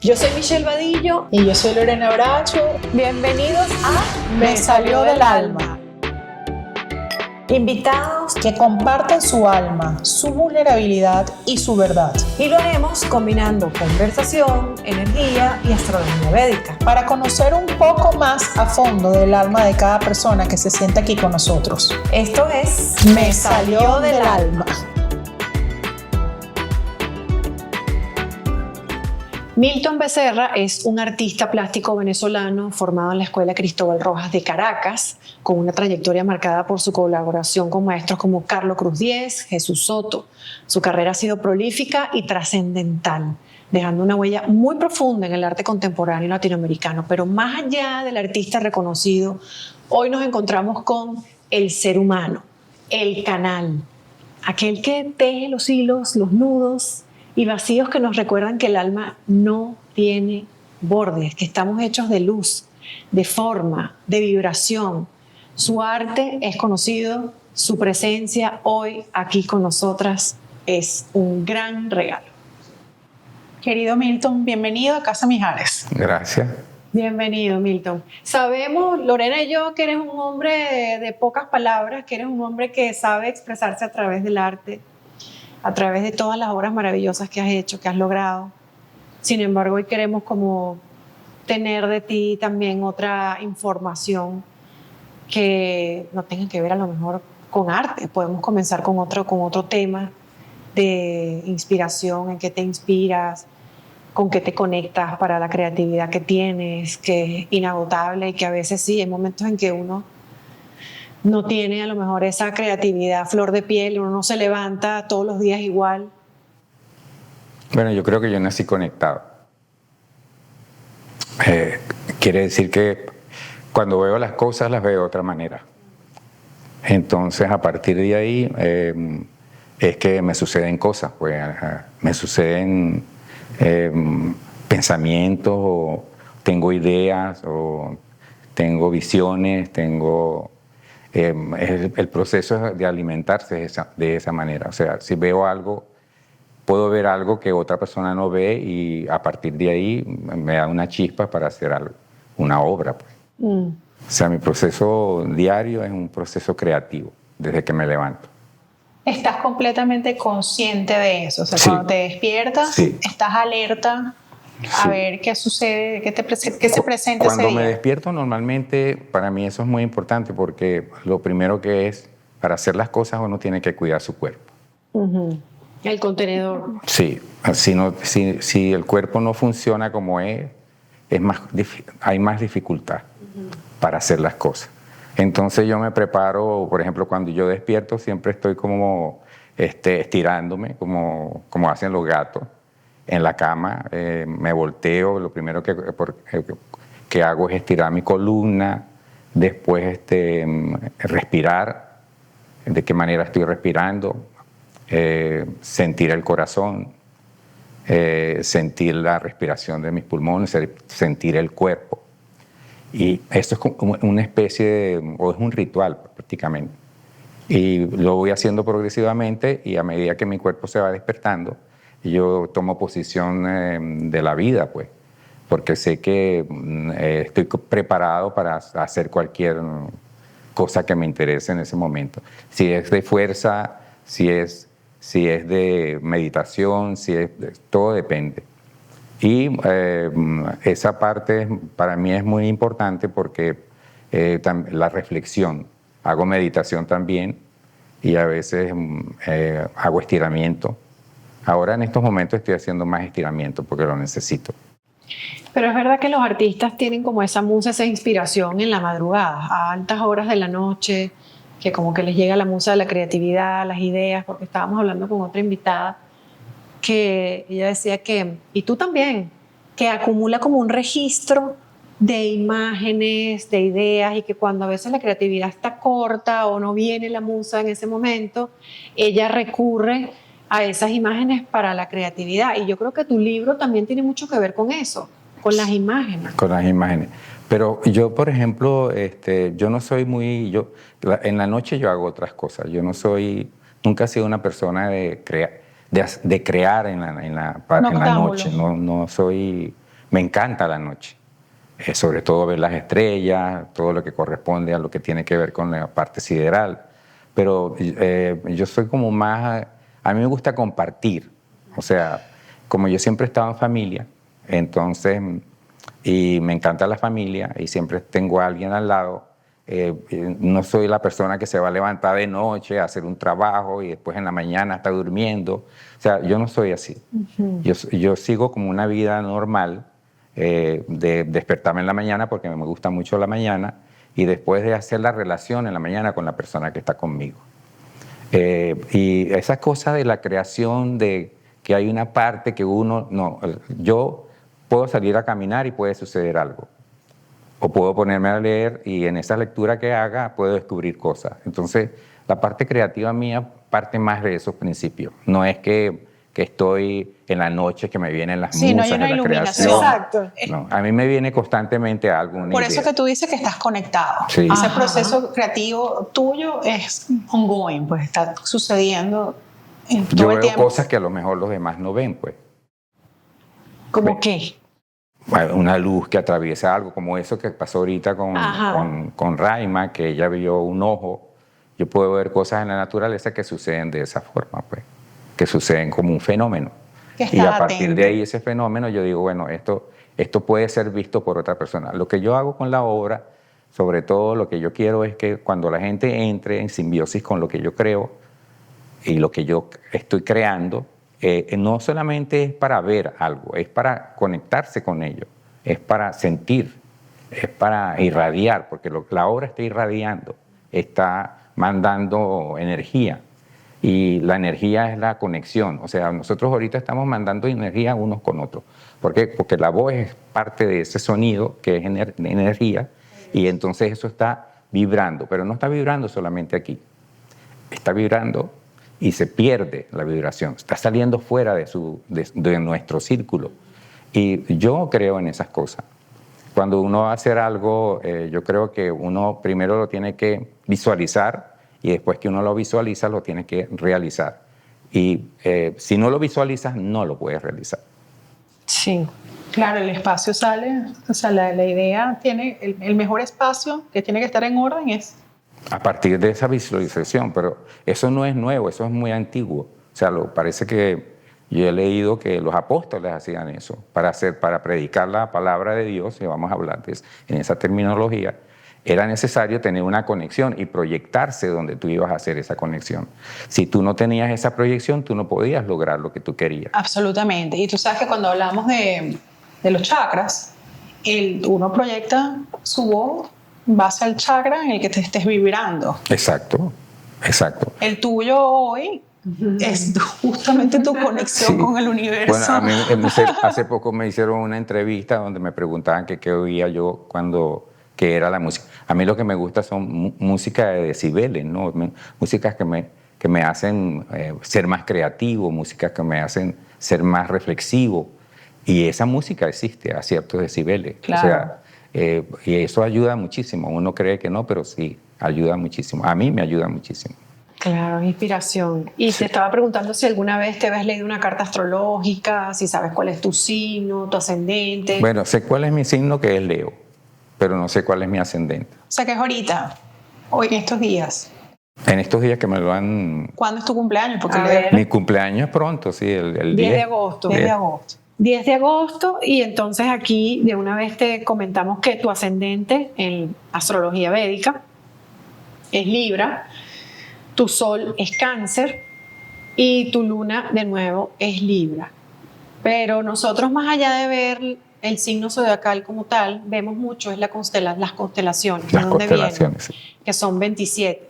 Yo soy Michelle Vadillo y yo soy Lorena Bracho. Bienvenidos a Me Salió del Alma. Invitados que comparten su alma, su vulnerabilidad y su verdad. Y lo haremos combinando conversación, energía y astronomía védica. Para conocer un poco más a fondo del alma de cada persona que se siente aquí con nosotros. Esto es Me Salió del Alma. Milton Becerra es un artista plástico venezolano formado en la Escuela Cristóbal Rojas de Caracas, con una trayectoria marcada por su colaboración con maestros como Carlos Cruz Diez, Jesús Soto. Su carrera ha sido prolífica y trascendental, dejando una huella muy profunda en el arte contemporáneo latinoamericano. Pero más allá del artista reconocido, hoy nos encontramos con el ser humano, el canal, aquel que teje los hilos, los nudos y vacíos que nos recuerdan que el alma no tiene bordes, que estamos hechos de luz, de forma, de vibración. Su arte es conocido, su presencia hoy aquí con nosotras es un gran regalo. Querido Milton, bienvenido a Casa Mijares. Gracias. Bienvenido, Milton. Sabemos, Lorena y yo, que eres un hombre de pocas palabras, que eres un hombre que sabe expresarse a través del arte, a través de todas las obras maravillosas que has hecho, que has logrado. Sin embargo, hoy queremos como tener de ti también otra información que no tenga que ver a lo mejor con arte. Podemos comenzar con otro tema de inspiración, en qué te inspiras, con qué te conectas para la creatividad que tienes, que es inagotable y que a veces sí, hay momentos en que uno no tiene a lo mejor esa creatividad flor de piel, uno no se levanta todos los días igual. Bueno, yo creo que yo nací conectado. Quiere decir que cuando veo las cosas las veo de otra manera. Entonces, a partir de ahí es que me suceden cosas, pues me suceden pensamientos, o tengo ideas, o tengo visiones, tengo... el proceso de alimentarse de esa manera. O sea, si veo algo, puedo ver algo que otra persona no ve y a partir de ahí me da una chispa para hacer algo, una obra. Pues. O sea, mi proceso diario es un proceso creativo desde que me levanto. ¿Estás completamente consciente de eso? O sea, Sí. Cuando te despiertas, Sí. estás alerta a Sí. ver qué sucede, qué se presenta ese Cuando día. me despierto, normalmente, para mí eso es muy importante porque lo primero que es, para hacer las cosas uno tiene que cuidar su cuerpo. El contenedor. Sí, si el cuerpo no funciona como hay más dificultad para hacer las cosas. Entonces yo me preparo, por ejemplo, cuando yo despierto siempre estoy como estirándome, como hacen los gatos, en la cama, me volteo, lo primero que hago es estirar mi columna, después respirar, de qué manera estoy respirando, sentir el corazón, sentir la respiración de mis pulmones, sentir el cuerpo. Y esto es como una especie o es un ritual prácticamente. Y lo voy haciendo progresivamente y a medida que mi cuerpo se va despertando, yo tomo posición de la vida, pues, porque sé que estoy preparado para hacer cualquier cosa que me interese en ese momento. Si es de fuerza, si es de meditación, todo depende. Y esa parte para mí es muy importante porque la reflexión, hago meditación también y a veces hago estiramiento. Ahora en estos momentos estoy haciendo más estiramiento porque lo necesito. Pero es verdad que los artistas tienen como esa musa, esa inspiración en la madrugada, a altas horas de la noche, que como que les llega la musa de la creatividad, las ideas, porque estábamos hablando con otra invitada que ella decía que, y tú también, que acumula como un registro de imágenes, de ideas, y que cuando a veces la creatividad está corta o no viene la musa en ese momento, ella recurre a esas imágenes para la creatividad. Y yo creo que tu libro también tiene mucho que ver con eso, con las imágenes. Con las imágenes. Pero yo, por ejemplo, yo no soy en la noche yo hago otras cosas. Yo no soy, nunca he sido una persona de crear en la noche. No soy Me encanta la noche, sobre todo ver las estrellas, todo lo que corresponde a lo que tiene que ver con la parte sideral. Pero yo soy como más, a mí me gusta compartir, o sea, como yo siempre he estado en familia, entonces, y me encanta la familia y siempre tengo a alguien al lado. No soy la persona que se va a levantar de noche a hacer un trabajo y después en la mañana está durmiendo. O sea, yo no soy así. Yo sigo como una vida normal, de despertarme en la mañana porque me gusta mucho la mañana y después de hacer la relación en la mañana con la persona que está conmigo. Y esas cosas de la creación, de que hay una parte que uno... No, yo puedo salir a caminar y puede suceder algo. O puedo ponerme a leer y en esa lectura que haga puedo descubrir cosas. Entonces, la parte creativa mía parte más de esos principios. No es que estoy en la noche que me vienen las musas no hay una de la iluminación. creación. Exacto. No, a mí me viene constantemente algo. Por eso que tú dices que estás conectado. Sí. Ese Ajá. proceso creativo tuyo es ongoing, pues está sucediendo en Yo todo el veo tiempo. cosas que a lo mejor los demás no ven, pues. ¿Cómo qué? Una luz que atraviesa algo, como eso que pasó ahorita con Raima, que ella vio un ojo. Yo puedo ver cosas en la naturaleza que suceden de esa forma, pues, que suceden como un fenómeno. Que Y a estás partir atento. de ahí, ese fenómeno, yo digo, bueno, esto puede ser visto por otra persona. Lo que yo hago con la obra, sobre todo lo que yo quiero es que cuando la gente entre en simbiosis con lo que yo creo y lo que yo estoy creando, no solamente es para ver algo, es para conectarse con ello, es para sentir, es para irradiar, porque la obra está irradiando, está mandando energía y la energía es la conexión. O sea, nosotros ahorita estamos mandando energía unos con otros. ¿Por qué? Porque la voz es parte de ese sonido que es energía y entonces eso está vibrando, pero no está vibrando solamente aquí, está vibrando y se pierde la vibración, está saliendo fuera de nuestro círculo. Y yo creo en esas cosas. Cuando uno va a hacer algo, yo creo que uno primero lo tiene que visualizar y después que uno lo visualiza, lo tiene que realizar. Y si no lo visualizas, no lo puedes realizar. Sí. Claro, el espacio sale, o sea, la idea tiene, el mejor espacio que tiene que estar en orden es... A partir de esa visualización, pero eso no es nuevo, eso es muy antiguo. O sea, parece que yo he leído que los apóstoles hacían eso para predicar la palabra de Dios, y vamos a hablar en esa terminología, era necesario tener una conexión y proyectarse donde tú ibas a hacer esa conexión. Si tú no tenías esa proyección, tú no podías lograr lo que tú querías. Absolutamente. Y tú sabes que cuando hablamos de los chakras, uno proyecta su voz en base al chakra en el que te estés vibrando. Exacto, exacto. El tuyo hoy es justamente tu conexión Sí. con el universo. Bueno, a mí hace poco me hicieron una entrevista donde me preguntaban que qué oía yo qué era la música. A mí lo que me gusta son música de decibeles, ¿no? Músicas que me hacen ser más creativo, músicas que me hacen ser más reflexivo. Y esa música existe a ciertos decibeles. Claro. O sea, y eso ayuda muchísimo. Uno cree que no, pero sí, ayuda muchísimo. A mí me ayuda muchísimo. Claro, inspiración. Y te estaba preguntando si alguna vez te habías leído una carta astrológica, si sabes cuál es tu signo, tu ascendente. Bueno, sé cuál es mi signo, que es Leo, pero no sé cuál es mi ascendente. O sea que es ahorita, hoy en estos días. En estos días que me lo han... ¿Cuándo es tu cumpleaños? Porque A ver. Mi cumpleaños es pronto, sí, el 10 de agosto. 10 de agosto. 10 de agosto, y entonces aquí de una vez te comentamos que tu ascendente en astrología védica es Libra, tu sol es Cáncer y tu luna de nuevo es Libra. Pero nosotros, más allá de ver el signo zodiacal como tal, vemos mucho las constelaciones, Las de dónde constelaciones, sí. vienen, que son 27.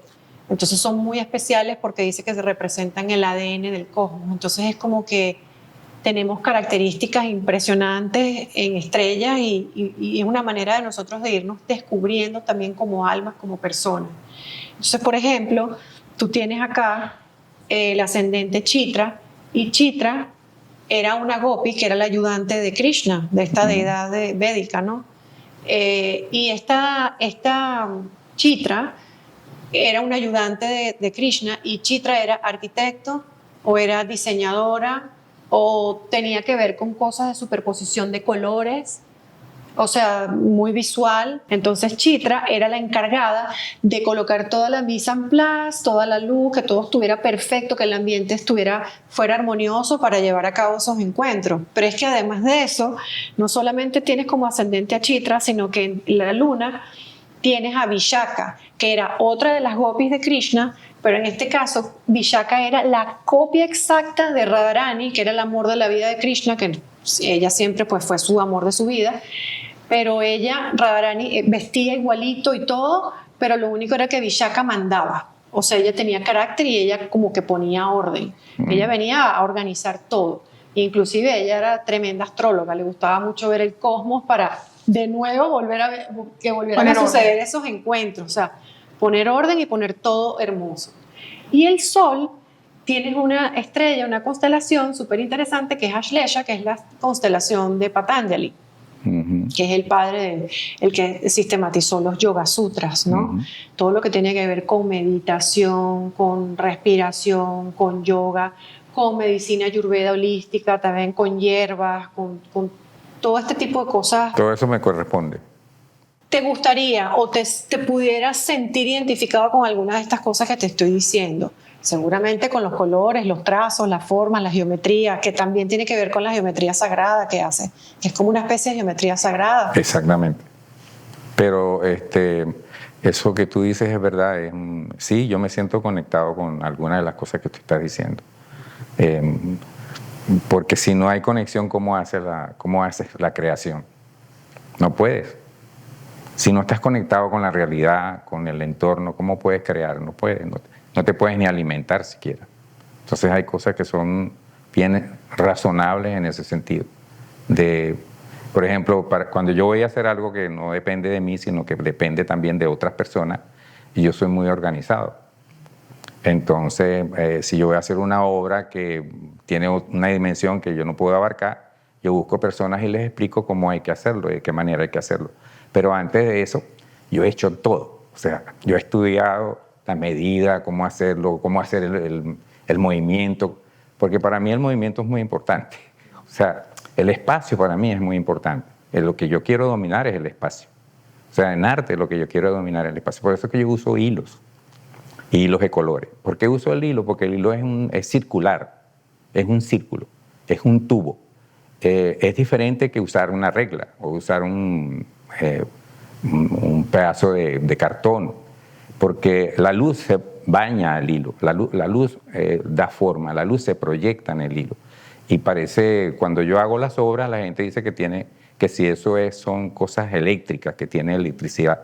Entonces son muy especiales porque dice que se representan el ADN del cosmos. Entonces es como que tenemos características impresionantes en estrellas y es una manera de nosotros de irnos descubriendo también como almas, como personas. Entonces, por ejemplo, tú tienes acá el ascendente Chitra, y Chitra era una gopi que era la ayudante de Krishna, de esta deidad védica, ¿no? Y esta Chitra era una ayudante de Krishna, y Chitra era arquitecto o era diseñadora o tenía que ver con cosas de superposición de colores, o sea, muy visual. Entonces Chitra era la encargada de colocar toda la mise en place, toda la luz, que todo estuviera perfecto, que el ambiente fuera armonioso para llevar a cabo esos encuentros. Pero es que además de eso, no solamente tienes como ascendente a Chitra, sino que en la luna tienes a Vishaka, que era otra de las gopis de Krishna, pero en este caso Vishaka era la copia exacta de Radharani, que era el amor de la vida de Krishna, que ella siempre pues fue su amor de su vida, pero ella, Radharani, vestía igualito y todo, pero lo único era que Vishaka mandaba. O sea, ella tenía carácter y ella como que ponía orden. Ella venía a organizar todo. Inclusive ella era tremenda astróloga, le gustaba mucho ver el cosmos para de nuevo volvieran a suceder esos encuentros. O sea, poner orden y poner todo hermoso. Y el Sol tiene una estrella, una constelación súper interesante que es Ashlesha, que es la constelación de Patanjali, que es el padre, el que sistematizó los Yoga Sutras, ¿no? Todo lo que tiene que ver con meditación, con respiración, con yoga, con medicina ayurveda holística, también con hierbas, con todo este tipo de cosas. Todo eso me corresponde. ¿Te gustaría o te pudieras sentir identificado con alguna de estas cosas que te estoy diciendo? Seguramente con los colores, los trazos, las formas, la geometría, que también tiene que ver con la geometría sagrada que hace, que es como una especie de geometría sagrada. Exactamente. Pero eso que tú dices es verdad. Sí, yo me siento conectado con algunas de las cosas que tú estás diciendo. Porque si no hay conexión, ¿cómo haces la creación? No puedes. Si no estás conectado con la realidad, con el entorno, ¿cómo puedes crear? No puedes. No te puedes ni alimentar siquiera. Entonces hay cosas que son bien razonables en ese sentido. Por ejemplo, cuando yo voy a hacer algo que no depende de mí, sino que depende también de otras personas, y yo soy muy organizado. Entonces, si yo voy a hacer una obra que tiene una dimensión que yo no puedo abarcar, yo busco personas y les explico cómo hay que hacerlo, de qué manera hay que hacerlo. Pero antes de eso, yo he hecho todo. O sea, yo he estudiado la medida, cómo hacerlo, cómo hacer el movimiento, porque para mí el movimiento es muy importante. O sea, el espacio para mí es muy importante. Lo que yo quiero dominar es el espacio. O sea, en arte lo que yo quiero dominar es el espacio. Por eso es que yo uso hilos de colores. ¿Por qué uso el hilo? Porque el hilo es circular, es un círculo, es un tubo. Es diferente que usar una regla o usar un pedazo de cartón, porque la luz se baña al hilo, la luz da forma, la luz se proyecta en el hilo. Y parece, cuando yo hago las obras, la gente dice que si eso son cosas eléctricas, que tiene electricidad.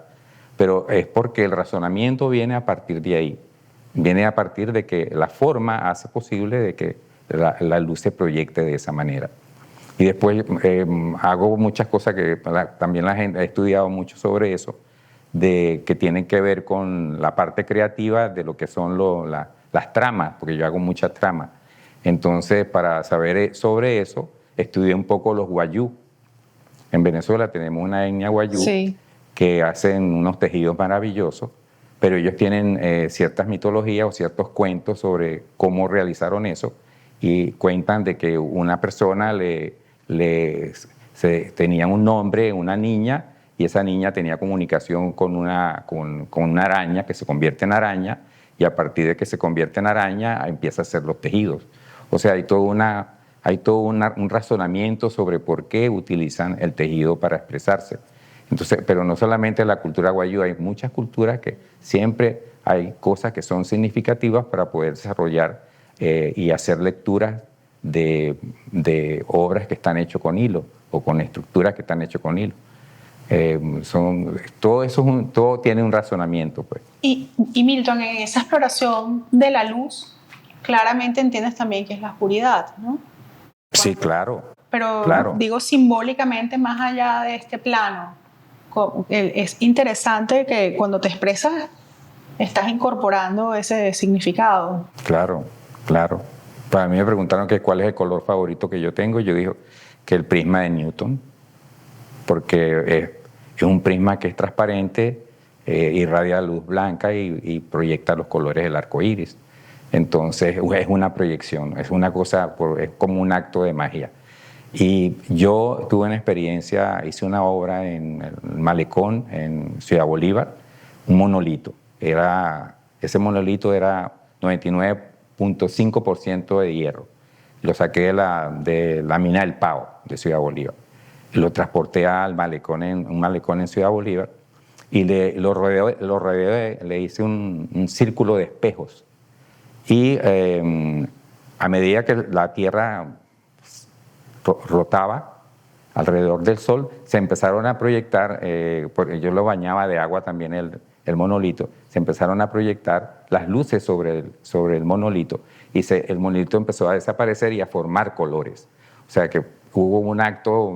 Pero es porque el razonamiento viene a partir de ahí. Viene a partir de que la forma hace posible de que la luz se proyecte de esa manera. Y después hago muchas cosas que también la gente ha estudiado mucho sobre eso, que tienen que ver con la parte creativa de lo que son las tramas, porque yo hago muchas tramas. Entonces, para saber sobre eso, estudié un poco los guayú. En Venezuela tenemos una etnia guayú, sí, que hacen unos tejidos maravillosos, pero ellos tienen ciertas mitologías o ciertos cuentos sobre cómo realizaron eso, y cuentan de que una persona tenía un nombre, una niña, y esa niña tenía comunicación con una araña que se convierte en araña, y a partir de que se convierte en araña empieza a hacer los tejidos. O sea, hay todo un razonamiento sobre por qué utilizan el tejido para expresarse. Entonces, pero no solamente la cultura guayú, hay muchas culturas que siempre hay cosas que son significativas para poder desarrollar y hacer lecturas de obras que están hechas con hilo o con estructuras que están hechas con hilo. Todo tiene un razonamiento, pues. Y Milton, en esa exploración de la luz, claramente entiendes también que es la oscuridad, ¿no? Sí, claro. Pero claro, digo simbólicamente, más allá de este plano, es interesante que cuando te expresas estás incorporando ese significado. Claro. Para mí me preguntaron que cuál es el color favorito que yo tengo, y yo digo que el prisma de Newton, porque es un prisma que es transparente, irradia luz blanca y proyecta los colores del arco iris. Entonces es una proyección, es una cosa, es como un acto de magia. Y yo tuve una experiencia, hice una obra en el Malecón, en Ciudad Bolívar, un monolito. Ese monolito era 99.5% de hierro. Lo saqué de la mina del Pao, de Ciudad Bolívar. Lo transporté al malecón, un malecón en Ciudad Bolívar, y lo rodeé, le hice un círculo de espejos. Y a medida que la Tierra rotaba alrededor del Sol, se empezaron a proyectar, porque yo lo bañaba de agua también el monolito, se empezaron a proyectar las luces sobre el monolito, y el monolito empezó a desaparecer y a formar colores. O sea que hubo un acto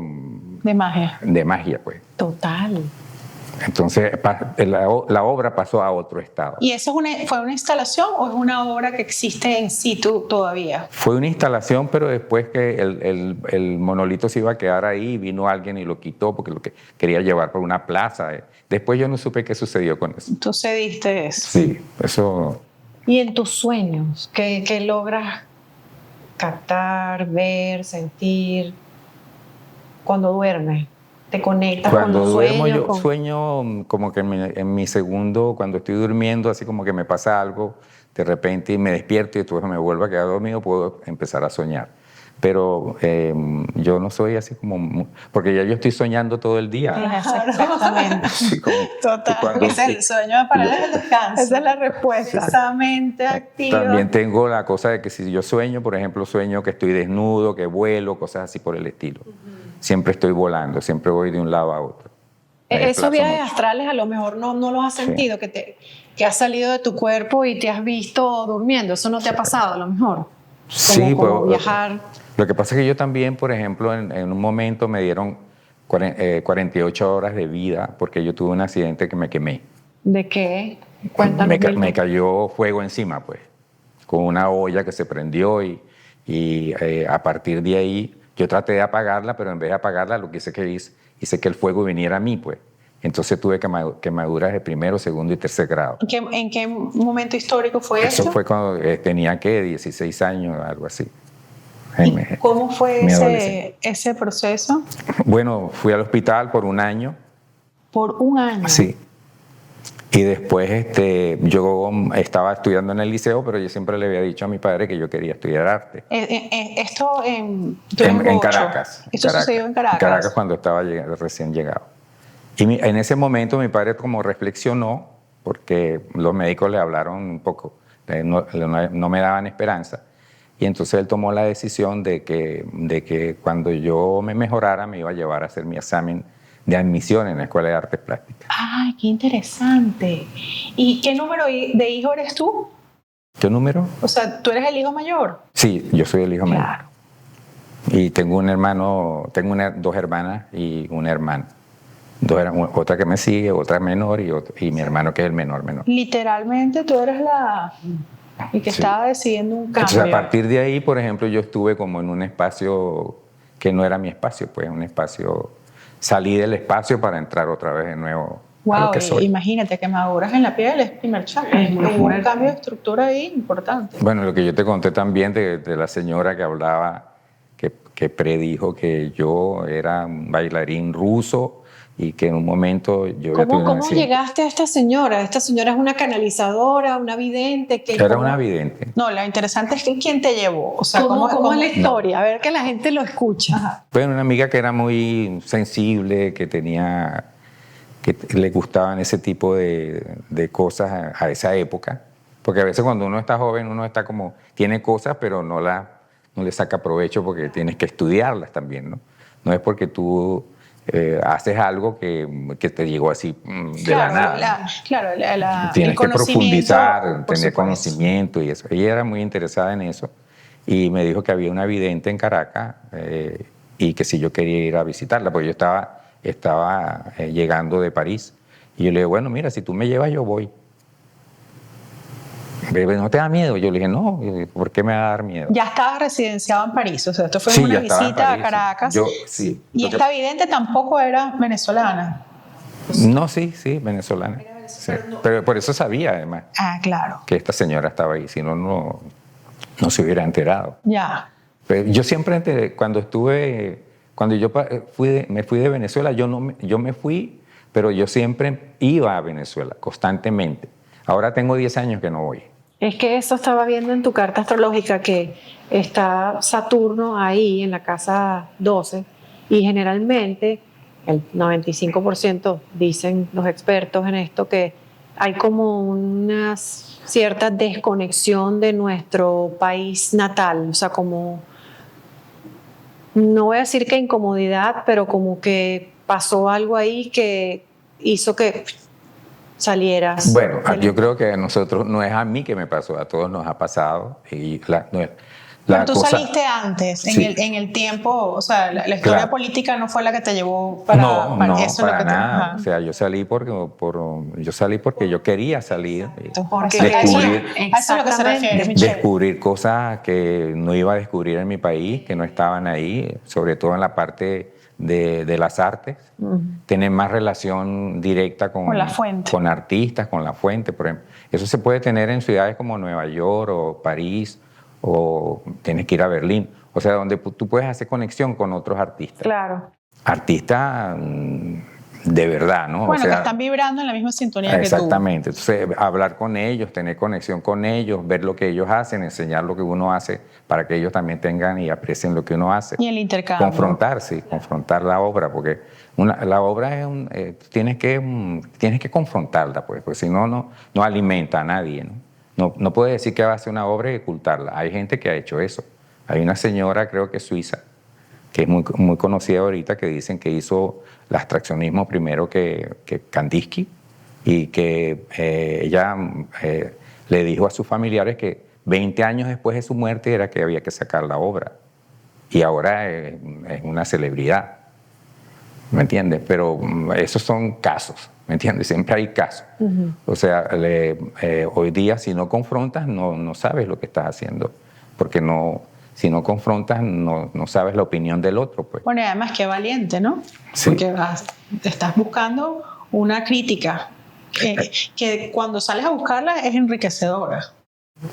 de magia. De magia, pues. Total. Entonces la obra pasó a otro estado. ¿Y eso fue una instalación o es una obra que existe en situ todavía? Fue una instalación, pero después que el monolito se iba a quedar ahí, vino alguien y lo quitó porque lo que quería llevar por una plaza. Después yo no supe qué sucedió con eso. ¿Tú cediste eso? Sí, eso. ¿Y en tus sueños? ¿Qué logras captar, ver, sentir cuando duermes? ¿Te conectas Cuando con los duermo sueños? yo sueño como que en mi segundo, cuando estoy durmiendo, así como que me pasa algo de repente y me despierto y después me vuelvo a quedar dormido, puedo empezar a soñar. Pero yo no soy así como... Porque ya yo estoy soñando todo el día. Claro. Exactamente. Sí, Total. Ese es el sueño de parar el descanso. Esa es la respuesta. Esa mente activa. También tengo la cosa de que si yo sueño, por ejemplo, sueño que estoy desnudo, que vuelo, cosas así por el estilo. Siempre estoy volando, siempre voy de un lado a otro. Esos viajes astrales a lo mejor no los has sentido, Sí. que has salido de tu cuerpo y te has visto durmiendo. Eso no te ha pasado a lo mejor. Sí, como viajar. Lo que pasa es que yo también, por ejemplo, en un momento me dieron 48 horas de vida porque yo tuve un accidente que me quemé. ¿De qué? Cuéntanos. Me cayó fuego encima, pues, con una olla que se prendió y a partir de ahí yo traté de apagarla, pero en vez de apagarla lo que hice que el fuego viniera a mí, pues. Entonces tuve quemaduras de primero, segundo y tercer grado. ¿En qué momento histórico fue eso? Eso fue cuando tenía, 16 años, algo así. ¿Y cómo fue ese proceso? Bueno, fui al hospital por un año. ¿Por un año? Sí. Y después yo estaba estudiando en el liceo, pero yo siempre le había dicho a mi padre que yo quería estudiar arte. Esto En Caracas. ¿Esto sucedió en Caracas? En Caracas cuando estaba recién llegado. Y en ese momento mi padre como reflexionó, porque los médicos le hablaron un poco, no me daban esperanza. Y entonces él tomó la decisión de que cuando yo me mejorara me iba a llevar a hacer mi examen de admisión en la Escuela de Artes Plásticas. ¡Ay, qué interesante! ¿Y qué número de hijo eres tú? ¿Qué número? O sea, ¿tú eres el hijo mayor? Sí, yo soy el hijo mayor. Claro. Y tengo un hermano, dos hermanas y un hermano. Otra que me sigue, otra menor y mi hermano que es el menor. Literalmente tú eres el que estaba decidiendo un cambio. Entonces, a partir de ahí, por ejemplo, yo estuve como en un espacio que no era mi espacio, pues un espacio, salí del espacio para entrar otra vez de nuevo a lo que soy. Imagínate, quemaduras en la piel es primer chakra. Hubo un cambio de estructura ahí importante. Bueno, lo que yo te conté también de la señora que hablaba, que predijo que yo era un bailarín ruso y que en un momento yo... ¿Cómo llegaste a esta señora? Esta señora es una canalizadora, una vidente. Era una vidente. No, lo interesante es que quién te llevó. O sea, ¿Cómo es la historia? No. A ver que la gente lo escucha. Ajá. Bueno, una amiga que era muy sensible, que le gustaban ese tipo de cosas a esa época. Porque a veces cuando uno está joven, uno está como, tiene cosas, pero no le saca provecho porque tienes que estudiarlas también, ¿no? No es porque tú... haces algo que te llegó así de la nada. Tienes que profundizar, tener conocimiento y eso. Ella era muy interesada en eso y me dijo que había una vidente en Caracas y que si yo quería ir a visitarla, porque yo estaba llegando de París. Y yo le dije, bueno, mira, si tú me llevas, yo voy. ¿No te da miedo? Yo le dije, no, ¿por qué me va a dar miedo? Ya estabas residenciado en París, o sea, esto fue una visita a Caracas. Sí. ¿Y esta vidente tampoco era venezolana? No, sí, venezolana. Sí. Pero por eso sabía, además. Ah, claro. Que esta señora estaba ahí, si no, no se hubiera enterado. Ya. Pero yo siempre, cuando yo me fui de Venezuela, yo me fui, pero yo siempre iba a Venezuela, constantemente. Ahora tengo 10 años que no voy. Es que eso estaba viendo en tu carta astrológica, que está Saturno ahí en la casa 12 y generalmente el 95% dicen los expertos en esto que hay como una cierta desconexión de nuestro país natal, o sea, como, no voy a decir que incomodidad, pero como que pasó algo ahí que hizo que salieras. Bueno, yo creo que a nosotros, no es a mí que me pasó, a todos nos ha pasado. Y Pero tú saliste antes, Sí. en el tiempo, o sea, la historia Claro. política no fue la que te llevó para No, eso. para nada. Ajá. O sea, yo salí porque yo quería salir. Porque Descubrir, A eso es lo que se refiere, Michelle. descubrir cosas que no iba a descubrir en mi país, que no estaban ahí, sobre todo en la parte de las artes. Tener más relación directa Con la fuente. con artistas, con la fuente, por ejemplo. Eso se puede tener en ciudades como Nueva York o París, o tienes que ir a Berlín. O sea, donde tú puedes hacer conexión con otros artistas. Claro. Artistas de verdad, ¿no? Bueno, o sea, que están vibrando en la misma sintonía que tú. exactamente. Entonces, hablar con ellos, tener conexión con ellos, ver lo que ellos hacen, enseñar lo que uno hace para que ellos también tengan y aprecien lo que uno hace. Y el intercambio. Confrontar la obra, porque la obra es tienes que confrontarla, pues, porque si no, no alimenta a nadie, ¿no? No puedes decir que va a hacer una obra y ocultarla. Hay gente que ha hecho eso. Hay una señora, creo que es suiza, que es muy, muy conocida ahorita, que dicen que hizo el abstraccionismo primero que Kandinsky, y que ella le dijo a sus familiares que 20 años después de su muerte era que había que sacar la obra. Y ahora es una celebridad, ¿me entiendes? Pero esos son casos, ¿me entiendes? Siempre hay casos. O sea, hoy día si no confrontas no sabes lo que estás haciendo, porque si no confrontas no sabes la opinión del otro, pues. Bueno, y además qué valiente, ¿no? Sí. Porque estás buscando una crítica que cuando sales a buscarla es enriquecedora.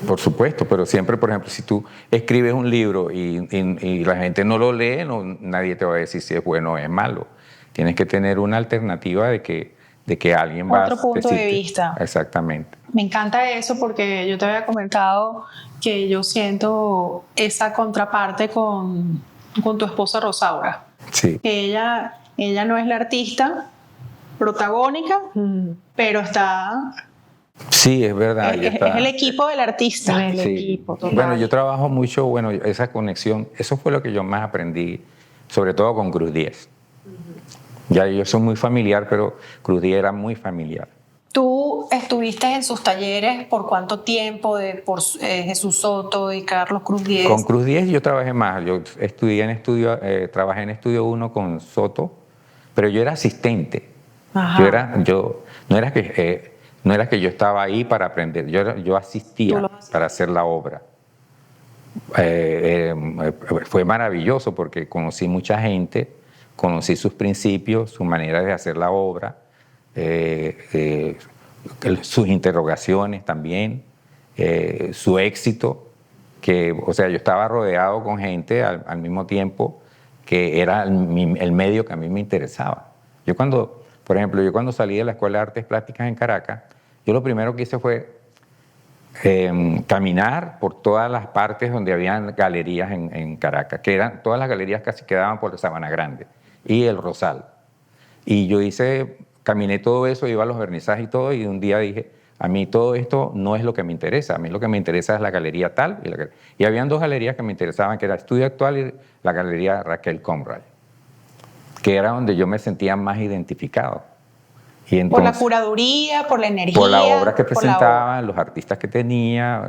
Por supuesto, pero siempre, por ejemplo, si tú escribes un libro y la gente no lo lee, nadie te va a decir si es bueno o es malo. Tienes que tener una alternativa de que alguien va a Otro punto de decirte. vista. Exactamente. Me encanta eso porque yo te había comentado que yo siento esa contraparte con tu esposa Rosaura. Sí. Que ella no es la artista protagónica, pero está... Sí, es verdad. Es el equipo del artista. El Sí. equipo, total. Bueno, yo trabajo mucho, esa conexión, eso fue lo que yo más aprendí, sobre todo con Cruz 10. Ya yo soy muy familiar, pero Cruz 10 era muy familiar. ¿Tú estuviste en sus talleres por cuánto tiempo? Por Jesús Soto y Carlos Cruz 10. Con Cruz 10 yo trabajé más. Yo trabajé en Estudio 1 con Soto, pero yo era asistente. Ajá. No era que yo estaba ahí para aprender, yo asistía para hacer la obra. Fue maravilloso porque conocí mucha gente, conocí sus principios, su manera de hacer la obra, sus interrogaciones también, su éxito, o sea, yo estaba rodeado con gente al mismo tiempo que era el medio que a mí me interesaba. Por ejemplo, yo cuando salí de la Escuela de Artes Plásticas en Caracas, yo lo primero que hice fue caminar por todas las partes donde habían galerías en Caracas, que eran todas las galerías casi quedaban por Sabana Grande y el Rosal. Y caminé todo eso, iba a los vernizajes y todo, y un día dije, a mí todo esto no es lo que me interesa, a mí lo que me interesa es la galería tal. Y habían dos galerías que me interesaban, que era Estudio Actual y la galería Raquel Conrad, que era donde yo me sentía más identificado. Y entonces, por la curaduría, por la energía. Por la obra que presentaban, los artistas que tenía,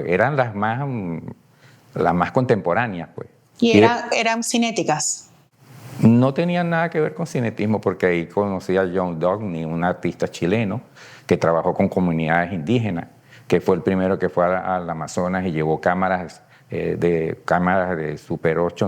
eran las más contemporáneas, pues. Y eran cinéticas. No tenían nada que ver con cinetismo, porque ahí conocí a John Dogny, un artista chileno que trabajó con comunidades indígenas, que fue el primero que fue al Amazonas y llevó cámaras de Super 8,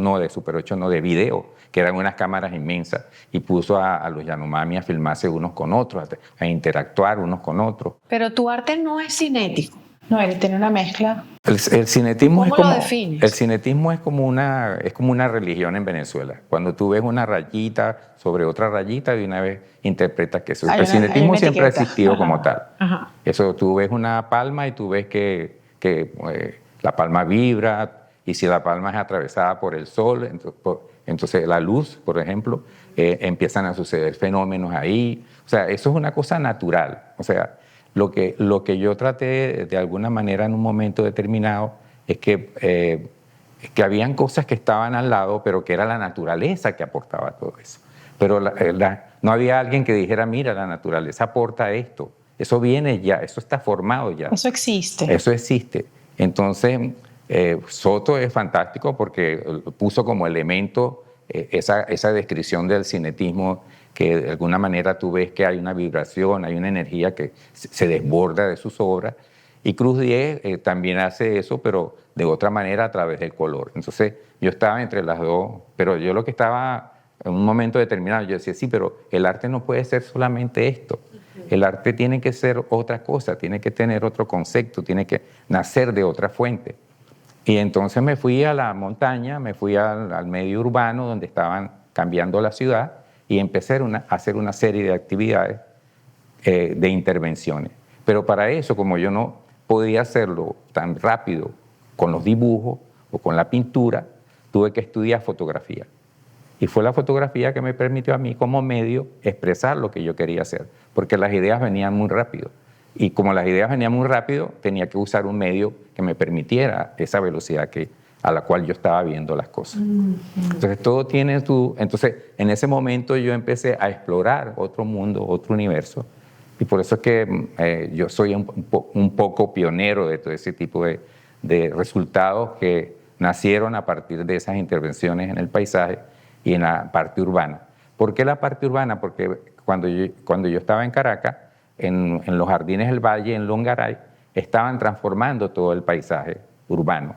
de video, que eran unas cámaras inmensas, y puso a los Yanomami a filmarse unos con otros, a interactuar unos con otros. Pero tu arte no es cinético. No, él tiene una mezcla. El cinetismo ¿Cómo es como, lo defines? el cinetismo es como una religión en Venezuela. Cuando tú ves una rayita sobre otra rayita, de una vez interpretas que eso. Hay El una cinetismo siempre ha etiqueta. existido Ajá. como tal. Ajá. Eso, tú ves una palma y tú ves que la palma vibra, y si la palma es atravesada por el sol, entonces la luz, por ejemplo, empiezan a suceder fenómenos ahí. O sea, eso es una cosa natural. O sea, lo que yo traté de alguna manera en un momento determinado es que habían cosas que estaban al lado, pero que era la naturaleza que aportaba todo eso. Pero no había alguien que dijera, mira, la naturaleza aporta esto. Eso viene ya, eso está formado ya. Eso existe. Eso existe. Entonces, Soto es fantástico porque puso como elemento esa descripción del cinetismo, que de alguna manera tú ves que hay una vibración, hay una energía que se desborda de sus obras. Y Cruz Diez también hace eso, pero de otra manera a través del color. Entonces, yo estaba entre las dos, pero yo lo que estaba en un momento determinado, yo decía, sí, pero el arte no puede ser solamente esto. El arte tiene que ser otra cosa, tiene que tener otro concepto, tiene que nacer de otra fuente. Y entonces me fui a la montaña, me fui al medio urbano donde estaban cambiando la ciudad y empecé a hacer una serie de actividades de intervenciones. Pero para eso, como yo no podía hacerlo tan rápido con los dibujos o con la pintura, tuve que estudiar fotografía. Y fue la fotografía que me permitió a mí como medio expresar lo que yo quería hacer, porque las ideas venían muy rápido. Y como las ideas venían muy rápido, tenía que usar un medio que me permitiera esa velocidad a la cual yo estaba viendo las cosas. Entonces, todo tiene Entonces, en ese momento yo empecé a explorar otro mundo, otro universo. Y por eso es que yo soy un poco pionero de todo ese tipo de resultados que nacieron a partir de esas intervenciones en el paisaje y en la parte urbana. ¿Por qué la parte urbana? Porque cuando yo estaba en Caracas, en los Jardines del Valle, en Longaray, estaban transformando todo el paisaje urbano.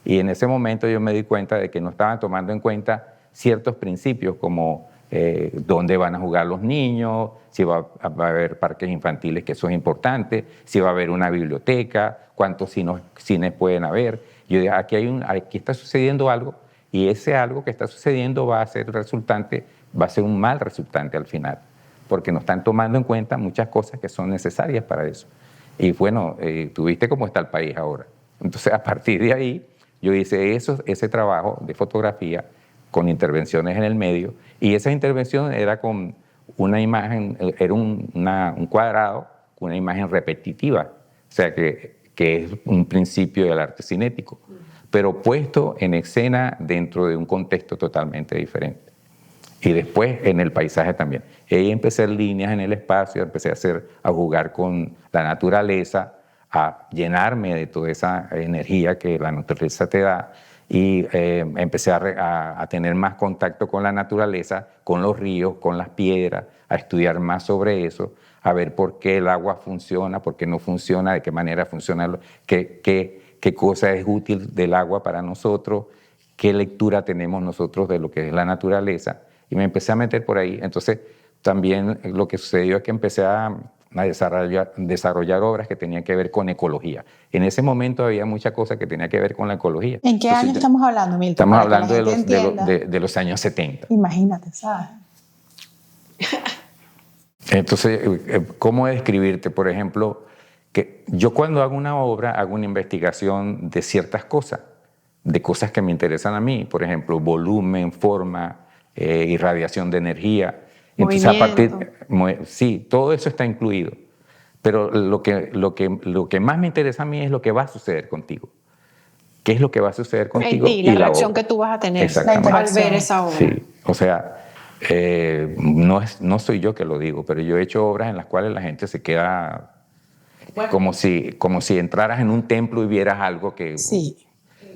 Y en ese momento yo me di cuenta de que no estaban tomando en cuenta ciertos principios como dónde van a jugar los niños, si va a haber parques infantiles, que eso es importante, si va a haber una biblioteca, cuántos cines pueden haber. Yo dije, aquí está sucediendo algo, y ese algo que está sucediendo va a ser un mal resultante al final, porque no están tomando en cuenta muchas cosas que son necesarias para eso. Y bueno, tú viste cómo está el país ahora. Entonces, a partir de ahí, yo hice ese trabajo de fotografía con intervenciones en el medio, y esa intervención era con una imagen, era un cuadrado con una imagen repetitiva, o sea que es un principio del arte cinético, pero puesto en escena dentro de un contexto totalmente diferente. Y después en el paisaje también. Y ahí empecé a hacer líneas en el espacio, empecé a jugar con la naturaleza, a llenarme de toda esa energía que la naturaleza te da, y empecé a tener más contacto con la naturaleza, con los ríos, con las piedras, a estudiar más sobre eso, a ver por qué el agua funciona, por qué no funciona, de qué manera funciona, qué cosa es útil del agua para nosotros, qué lectura tenemos nosotros de lo que es la naturaleza. Y me empecé a meter por ahí. Entonces, también lo que sucedió es que empecé a desarrollar obras que tenían que ver con ecología. En ese momento había muchas cosas que tenían que ver con la ecología. ¿En qué año estamos hablando, Milton? Estamos Para que la hablando gente de los años 70. Imagínate, ¿sabes? Entonces, ¿cómo describirte? Por ejemplo, que yo cuando hago una obra, hago una investigación de ciertas cosas, de cosas que me interesan a mí. Por ejemplo, volumen, forma, irradiación de energía. Entonces, sí, todo eso está incluido. Pero lo que más me interesa a mí es lo que va a suceder contigo. ¿Qué es lo que va a suceder contigo? Y la reacción que tú vas a tener al ver esa obra. Sí, o sea, no soy yo que lo digo, pero yo he hecho obras en las cuales la gente se queda como si entraras en un templo y vieras algo que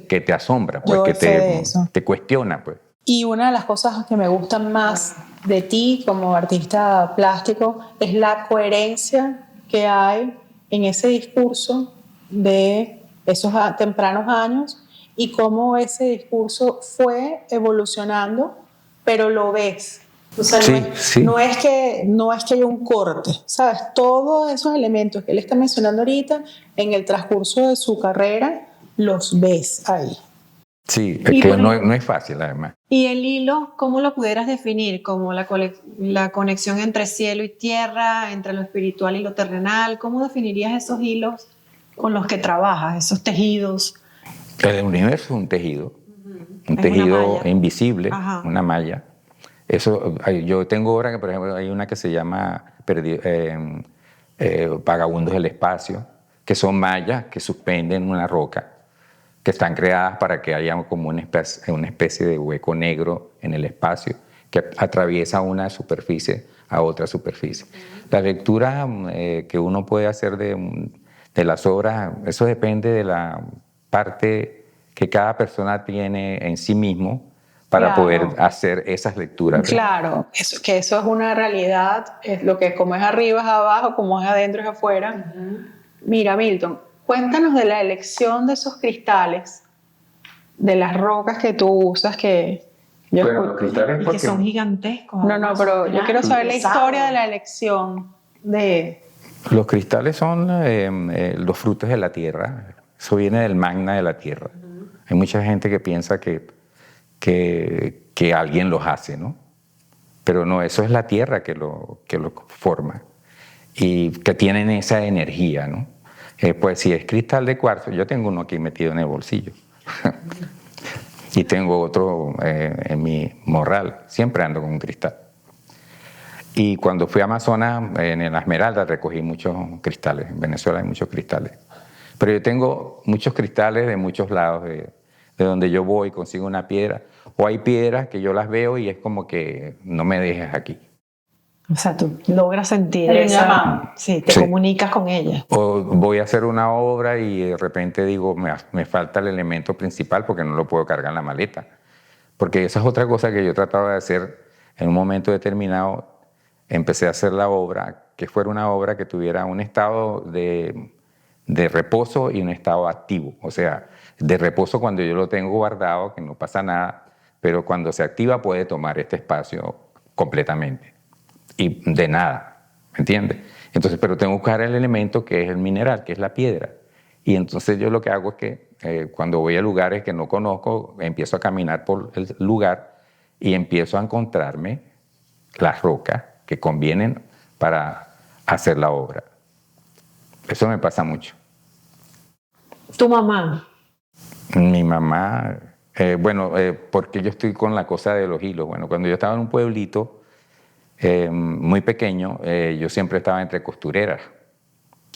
te asombra, pues, que te cuestiona, pues. Y una de las cosas que me gustan más de ti como artista plástico es la coherencia que hay en ese discurso de esos tempranos años y cómo ese discurso fue evolucionando, pero lo ves O sea, Sí, no es, sí. no es que haya un corte, ¿sabes? Todos esos elementos que él está mencionando ahorita, en el transcurso de su carrera, los ves ahí. Sí, es Y que por no, ejemplo- no es fácil además. Y el hilo, ¿cómo lo pudieras definir? Como la conexión entre cielo y tierra, entre lo espiritual y lo terrenal. ¿Cómo definirías esos hilos con los que trabajas, esos tejidos? El universo es un tejido, un Es una tejido malla. invisible, Ajá. una malla. Eso, yo tengo obras que, por ejemplo, hay una que se llama Vagabundos del Espacio, que son mallas que suspenden una roca, que están creadas para que haya como una especie de hueco negro en el espacio que atraviesa una superficie a otra superficie. La lectura que uno puede hacer de las obras, eso depende de la parte que cada persona tiene en sí mismo para Claro. poder hacer esas lecturas. Claro, que eso es una realidad, es lo que como es arriba es abajo, como es adentro es afuera. Mira, Milton, cuéntanos de la elección de esos cristales, de las rocas que tú usas, que yo Bueno, los cristales Y que son gigantescos. No, además, pero son yo quiero saber la pesados. historia de la elección de... Los cristales son los frutos de la tierra. Eso viene del magna de la tierra. Hay mucha gente que piensa que alguien los hace, ¿no? Pero no, eso es la tierra que lo forma y que tienen esa energía, ¿no? Pues si es cristal de cuarzo, yo tengo uno aquí metido en el bolsillo. Y tengo otro en mi morral. Siempre ando con un cristal. Y cuando fui a Amazonas, en la Esmeralda, recogí muchos cristales. En Venezuela hay muchos cristales. Pero yo tengo muchos cristales de muchos lados, de donde yo voy, consigo una piedra. O hay piedras que yo las veo y es como que no me dejes aquí. O sea, tú logras sentir Hay un esa... llamado. Sí, te Sí. comunicas con ella. O voy a hacer una obra y de repente digo, me falta el elemento principal porque no lo puedo cargar en la maleta. Porque esa es otra cosa que yo trataba de hacer en un momento determinado. Empecé a hacer la obra, que fuera una obra que tuviera un estado de reposo y un estado activo. O sea, de reposo cuando yo lo tengo guardado, que no pasa nada, pero cuando se activa puede tomar este espacio completamente. Y de nada, ¿me entiendes? Entonces, pero tengo que buscar el elemento que es el mineral, que es la piedra. Y entonces yo lo que hago es que cuando voy a lugares que no conozco, empiezo a caminar por el lugar y empiezo a encontrarme las rocas que convienen para hacer la obra. Eso me pasa mucho. Tu mamá. Mi mamá, porque yo estoy con la cosa de los hilos. Bueno, cuando yo estaba en un pueblito muy pequeño, yo siempre estaba entre costureras,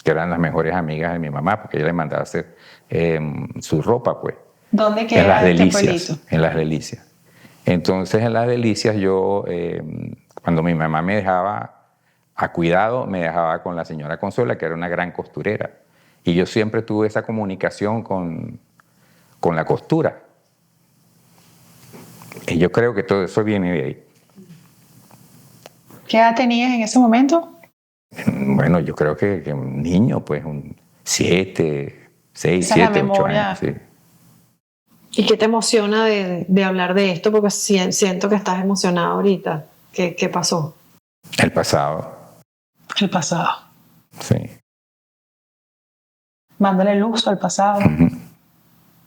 que eran las mejores amigas de mi mamá, porque ella le mandaba hacer su ropa, pues. ¿Dónde En queda Las este Delicias. pueblito? En Las Delicias. Entonces, en Las Delicias, yo, cuando mi mamá me dejaba a cuidado, me dejaba con la señora Consuela, que era una gran costurera. Y yo siempre tuve esa comunicación con la costura. Y yo creo que todo eso viene de ahí. ¿Qué edad tenías en ese momento? Bueno, yo creo que un niño, pues, un 7, 6, Esa es la 7, 8 memoria. años. Sí. ¿Y qué te emociona de hablar de esto? Porque siento que estás emocionado ahorita. ¿Qué pasó? El pasado, El pasado. sí. Mándale luz al pasado. Ujú.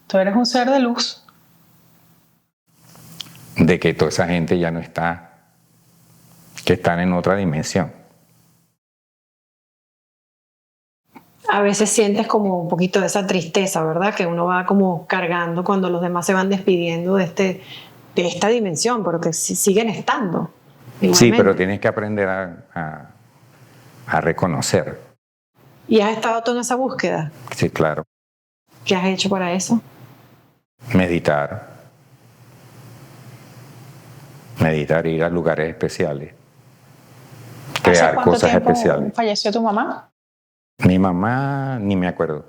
Tú eres un ser de luz. De que toda esa gente ya no está, que están en otra dimensión. A veces sientes como un poquito de esa tristeza, ¿verdad? Que uno va como cargando cuando los demás se van despidiendo de esta dimensión, pero que siguen estando. Sí, igualmente. pero tienes que aprender a reconocer. ¿Y has estado tú en esa búsqueda? Sí, claro. ¿Qué has hecho para eso? Meditar. Meditar, ir a lugares especiales. ¿Hace Crear cuánto cosas tiempo especiales. falleció tu mamá? Mi mamá, ni me acuerdo.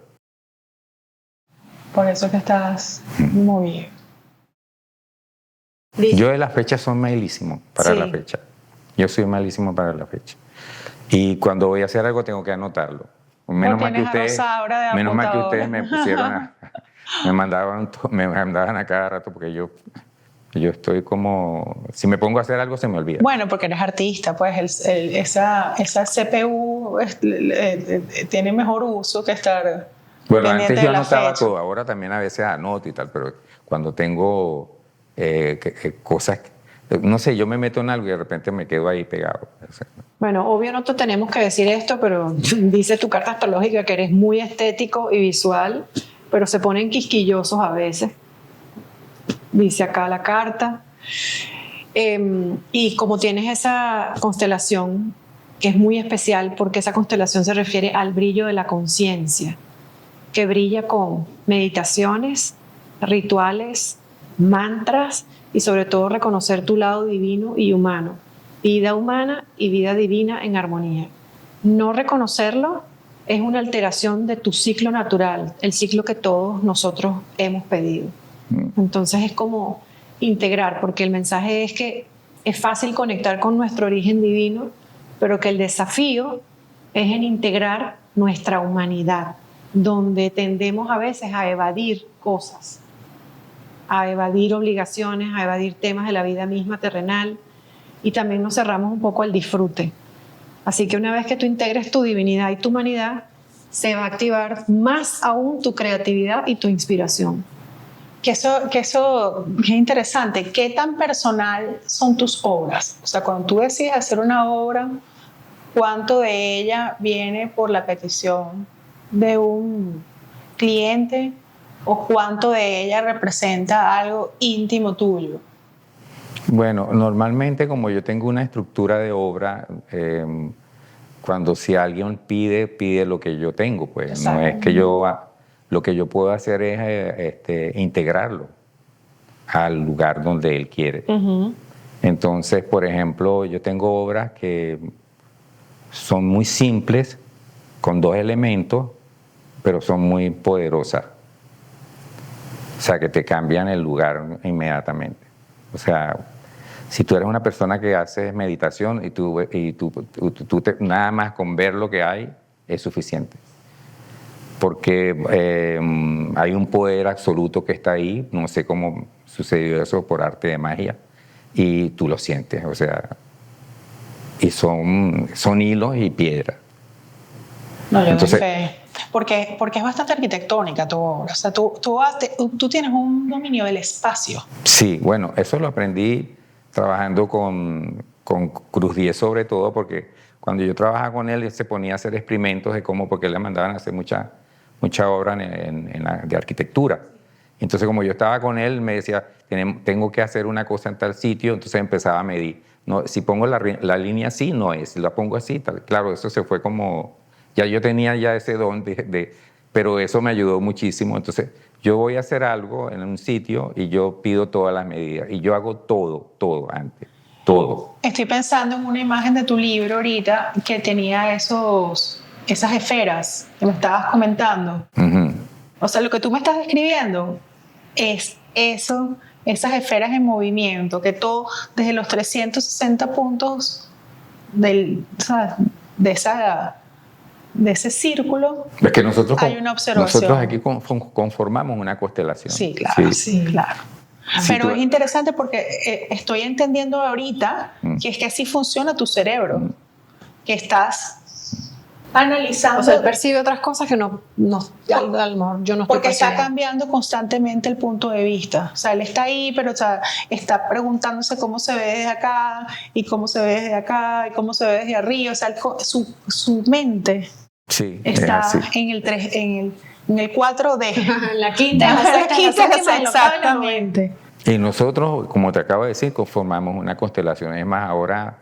Por eso que estás movido. Yo de las fechas soy malísimo para Sí. la fecha. Yo soy malísimo para la fecha. Y cuando voy a hacer algo tengo que anotarlo. Menos mal que tienes a ustedes, Rosaura de menos mal que apuntadora. ustedes me pusieron me mandaban a cada rato porque yo Yo estoy como, si me pongo a hacer algo se me olvida. Bueno, porque eres artista, pues esa CPU tiene mejor uso que estar Bueno, pendiente antes de yo la anotaba fecha. todo, ahora también a veces anoto y tal, pero cuando tengo cosas, no sé, yo me meto en algo y de repente me quedo ahí pegado. O sea, Bueno, obvio no te tenemos que decir esto, pero dice tu carta astrológica que eres muy estético y visual, pero se ponen quisquillosos a veces. Dice acá la carta. Y como tienes esa constelación, que es muy especial porque esa constelación se refiere al brillo de la conciencia, que brilla con meditaciones, rituales, mantras y sobre todo reconocer tu lado divino y humano, vida humana y vida divina en armonía. No reconocerlo es una alteración de tu ciclo natural, el ciclo que todos nosotros hemos pedido. Entonces es como integrar, porque el mensaje es que es fácil conectar con nuestro origen divino, pero que el desafío es en integrar nuestra humanidad, donde tendemos a veces a evadir cosas, a evadir obligaciones, a evadir temas de la vida misma terrenal, y también nos cerramos un poco al disfrute. Así que una vez que tú integres tu divinidad y tu humanidad, se va a activar más aún tu creatividad y tu inspiración. Que eso es interesante. ¿Qué tan personal son tus obras? O sea, cuando tú decides hacer una obra, ¿cuánto de ella viene por la petición de un cliente o cuánto de ella representa algo íntimo tuyo? bueno, normalmente como yo tengo una estructura de obra, cuando si alguien pide lo que yo tengo, pues Exacto. no es que lo que yo puedo hacer es integrarlo al lugar donde él quiere. Entonces, por ejemplo, yo tengo obras que son muy simples, con 2 elementos, pero son muy poderosas. O sea, que te cambian el lugar inmediatamente. O sea, si tú eres una persona que haces meditación y tú nada más con ver lo que hay es suficiente. Porque hay un poder absoluto que está ahí, no sé cómo sucedió eso por arte de magia, y tú lo sientes, o sea, y son hilos y piedra. No, yo Entonces, doy fe. Porque es bastante arquitectónica tu obra. O sea, tú tienes un dominio del espacio. sí, bueno, eso lo aprendí trabajando con Cruz 10 sobre todo, porque cuando yo trabajaba con él se ponía a hacer experimentos de cómo, porque le mandaban a hacer mucha obra de arquitectura. Entonces, como yo estaba con él, me decía, tengo que hacer una cosa en tal sitio, entonces empezaba a medir. No, si pongo la línea así, no es, si la pongo así, tal. Claro, eso se fue como, ya yo tenía ya ese don, pero eso me ayudó muchísimo. Entonces, yo voy a hacer algo en un sitio y yo pido todas las medidas, y yo hago todo antes, todo. Estoy pensando en una imagen de tu libro ahorita que tenía esas esferas que me estabas comentando. Uh-huh. O sea, lo que tú me estás describiendo es eso, esas esferas en movimiento, que todo, desde los 360 puntos ¿sabes? de ese círculo, Es que nosotros hay una observación. Nosotros aquí conformamos una constelación. Sí, claro, claro. Sí, Pero es interesante porque estoy entendiendo ahorita que es que así funciona tu cerebro, que estás analizando. O sea, él percibe otras cosas que a lo mejor yo no estoy porque está percibiendo. cambiando constantemente el punto de vista. O sea, él está ahí, pero o sea, está preguntándose cómo se ve desde acá, y cómo se ve desde acá, y cómo se ve desde arriba. O sea, su mente sí, está es así. en el 4D. La quinta, Exactamente. Y nosotros, como te acabo de decir, conformamos una constelación. Es más, ahora,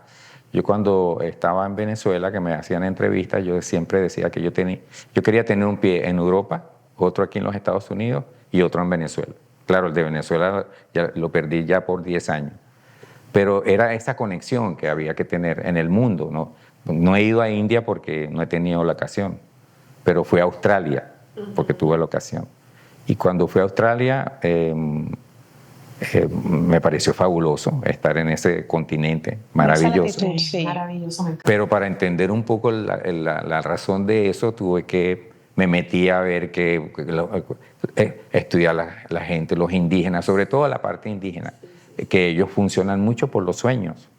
yo cuando estaba en Venezuela, que me hacían entrevistas, yo siempre decía que yo quería tener un pie en Europa, otro aquí en los Estados Unidos y otro en Venezuela. Claro, el de Venezuela ya lo perdí ya por 10 años. Pero era esa conexión que había que tener en el mundo, ¿no? No he ido a India porque no he tenido la ocasión, pero fui a Australia porque tuve la ocasión. Y cuando fui a Australia, me pareció fabuloso estar en ese continente maravilloso. Sí. Maravilloso. Pero para entender un poco la razón de eso, me metí a ver estudiar la gente, los indígenas, sobre todo la parte indígena. que ellos funcionan mucho por los sueños.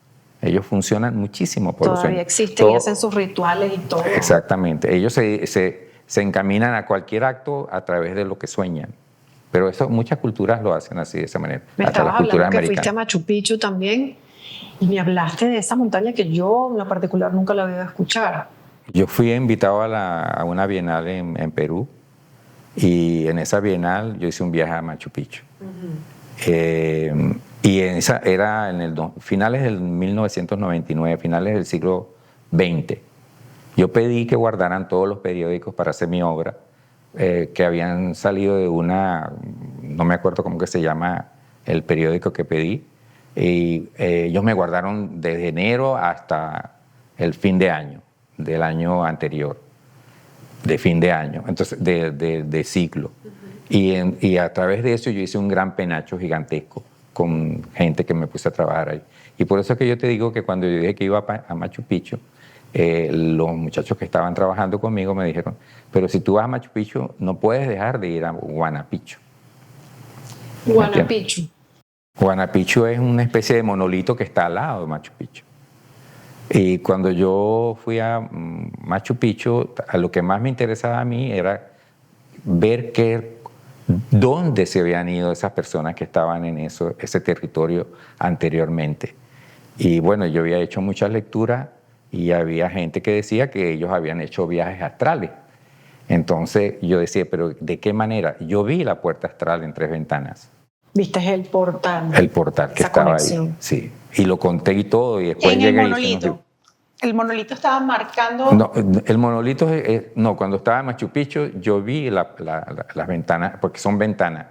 Ellos funcionan muchísimo por los Todavía sueños. existen y hacen sus rituales y todo. Exactamente. Ellos se encaminan a cualquier acto a través de lo que sueñan. Pero eso muchas culturas lo hacen así, de esa manera. Me Hasta las estabas culturas hablando que fuiste a americanas. Machu Picchu también y me hablaste de esa montaña que yo en lo particular nunca la había escuchado. Yo fui invitado a una bienal en Perú y en esa bienal yo hice un viaje a Machu Picchu. Y esa era finales del 1999, finales del siglo XX. Yo pedí que guardaran todos los periódicos para hacer mi obra, que habían salido de no me acuerdo cómo que se llama el periódico que pedí, y ellos me guardaron desde enero hasta el fin de año, del año anterior, de fin de año, entonces de ciclo. Y a través de eso yo hice un gran penacho gigantesco con gente que me puse a trabajar ahí. Y por eso es que yo te digo que cuando yo dije que iba a Machu Picchu, los muchachos que estaban trabajando conmigo me dijeron, pero si tú vas a Machu Picchu no puedes dejar de ir a Huayna Picchu. Huayna Picchu. Huayna Picchu es una especie de monolito que está al lado de Machu Picchu. Y cuando yo fui a Machu Picchu, a lo que más me interesaba a mí era ver dónde se habían ido esas personas que estaban en ese territorio anteriormente. Y bueno, yo había hecho muchas lecturas y había gente que decía que ellos habían hecho viajes astrales. Entonces yo decía, pero ¿de qué manera? Yo vi la puerta astral en 3 ventanas. Viste el portal. El portal que esa estaba conexión. ahí. Sí. Y lo conté y todo. Y después En el llegué y monolito. El monolito estaba marcando. No, el monolito, no, cuando estaba en Machu Picchu yo vi las ventanas, porque son ventanas.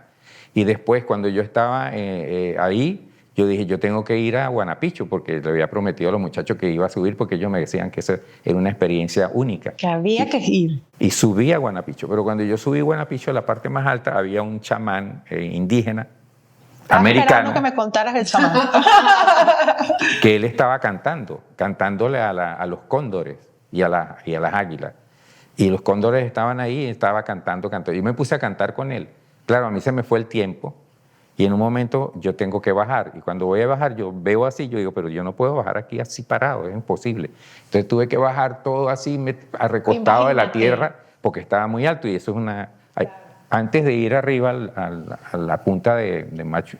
Y después cuando yo estaba ahí, yo dije, yo tengo que ir a Huayna Picchu, porque le había prometido a los muchachos que iba a subir, porque ellos me decían que esa era una experiencia única. Que había que ir. Y subí a Huayna Picchu, pero cuando yo subí a Huayna Picchu, a la parte más alta, había un chamán indígena, americano, que me contaras el chamán. que él estaba cantándole a los cóndores y a las águilas. Y los cóndores estaban ahí y estaba cantando. Yo me puse a cantar con él. Claro, a mí se me fue el tiempo y en un momento yo tengo que bajar. Y cuando voy a bajar, yo veo así, yo digo, pero yo no puedo bajar aquí así parado, es imposible. Entonces tuve que bajar todo así, recostado de la tierra, porque estaba muy alto y eso es antes de ir arriba a la punta de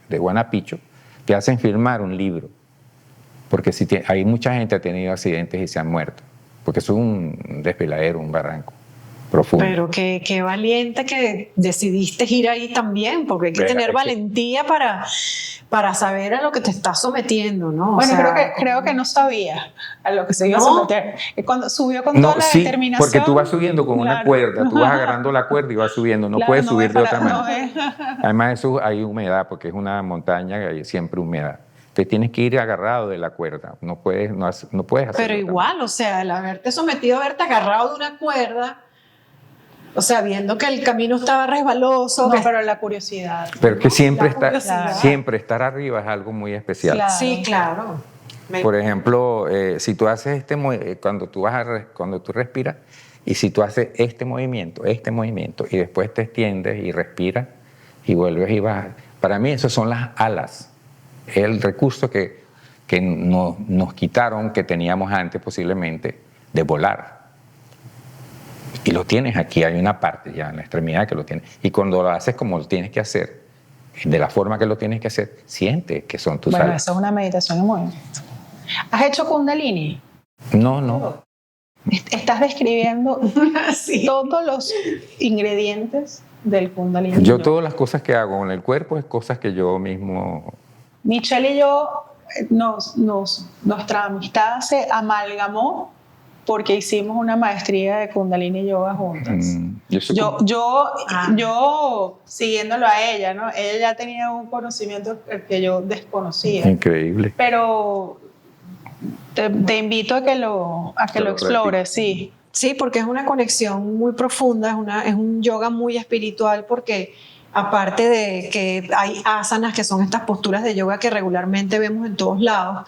Huayna Picchu, te hacen firmar un libro, porque hay mucha gente que ha tenido accidentes y se han muerto, porque es un despeladero, un barranco profundo. Pero qué valiente que decidiste ir ahí también, porque hay que tener valentía para saber a lo que te estás sometiendo, ¿no? Bueno, creo que no sabía a lo que se iba a someter. Y cuando subió con toda la sí, determinación. porque tú vas subiendo con una cuerda, tú vas agarrando la cuerda y vas subiendo, no puedes subir de otra manera. Además, eso hay humedad, porque es una montaña que hay siempre humedad. Te tienes que ir agarrado de la cuerda, no puedes hacerlo. Pero igual, o sea, el haberte sometido, haberte agarrado de una cuerda, o sea, viendo que el camino estaba resbaloso. No, pero la curiosidad. Pero que siempre estar arriba es algo muy especial. Claro. Sí, claro. Por ejemplo, si tú haces cuando tú respiras, y si tú haces este movimiento, y después te extiendes y respiras y vuelves y bajas. Para mí, esas son las alas. Es el recurso que nos quitaron, que teníamos antes posiblemente, de volar. Y lo tienes aquí, hay una parte ya en la extremidad que lo tienes. Y cuando lo haces como lo tienes que hacer, de la forma que lo tienes que hacer, sientes que son tus alas. Bueno, eso es una meditación en movimiento. ¿Has hecho Kundalini? No. Estás describiendo todos los ingredientes del Kundalini. Yo todas las cosas que hago con el cuerpo es cosas que yo mismo... Michelle y yo, nuestra amistad se amalgamó porque hicimos una maestría de Kundalini Yoga juntas. Yo siguiéndolo a ella, ¿no? Ella ya tenía un conocimiento que yo desconocía. Increíble. Pero te invito a que lo explores, sí. Sí, porque es una conexión muy profunda, es un yoga muy espiritual, porque aparte de que hay asanas, que son estas posturas de yoga que regularmente vemos en todos lados,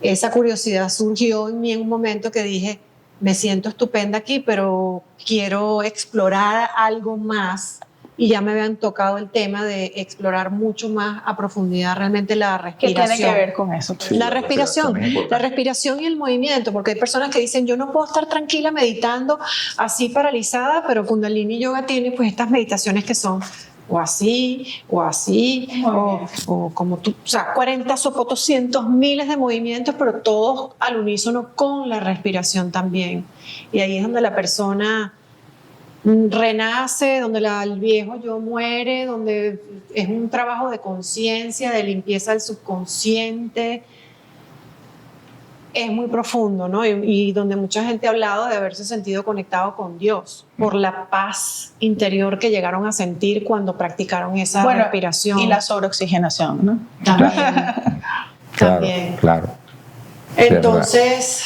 esa curiosidad surgió en mí en un momento que dije, me siento estupenda aquí, pero quiero explorar algo más y ya me habían tocado el tema de explorar mucho más a profundidad realmente la ¿Qué respiración. tiene que ver con eso? Sí, La respiración, es importante. la respiración y el movimiento, porque hay personas que dicen yo no puedo estar tranquila meditando así paralizada, pero Kundalini Yoga tiene pues estas meditaciones que son o así, o como tú, o sea, 40 sopotos, cientos, miles de movimientos, pero todos al unísono con la respiración también. Y ahí es donde la persona renace, donde el viejo yo muere, donde es un trabajo de conciencia, de limpieza del subconsciente. Es muy profundo, ¿no? Y donde mucha gente ha hablado de haberse sentido conectado con Dios por la paz interior que llegaron a sentir cuando practicaron esa respiración. Y la sobreoxigenación, ¿no? También. También. Claro. Entonces,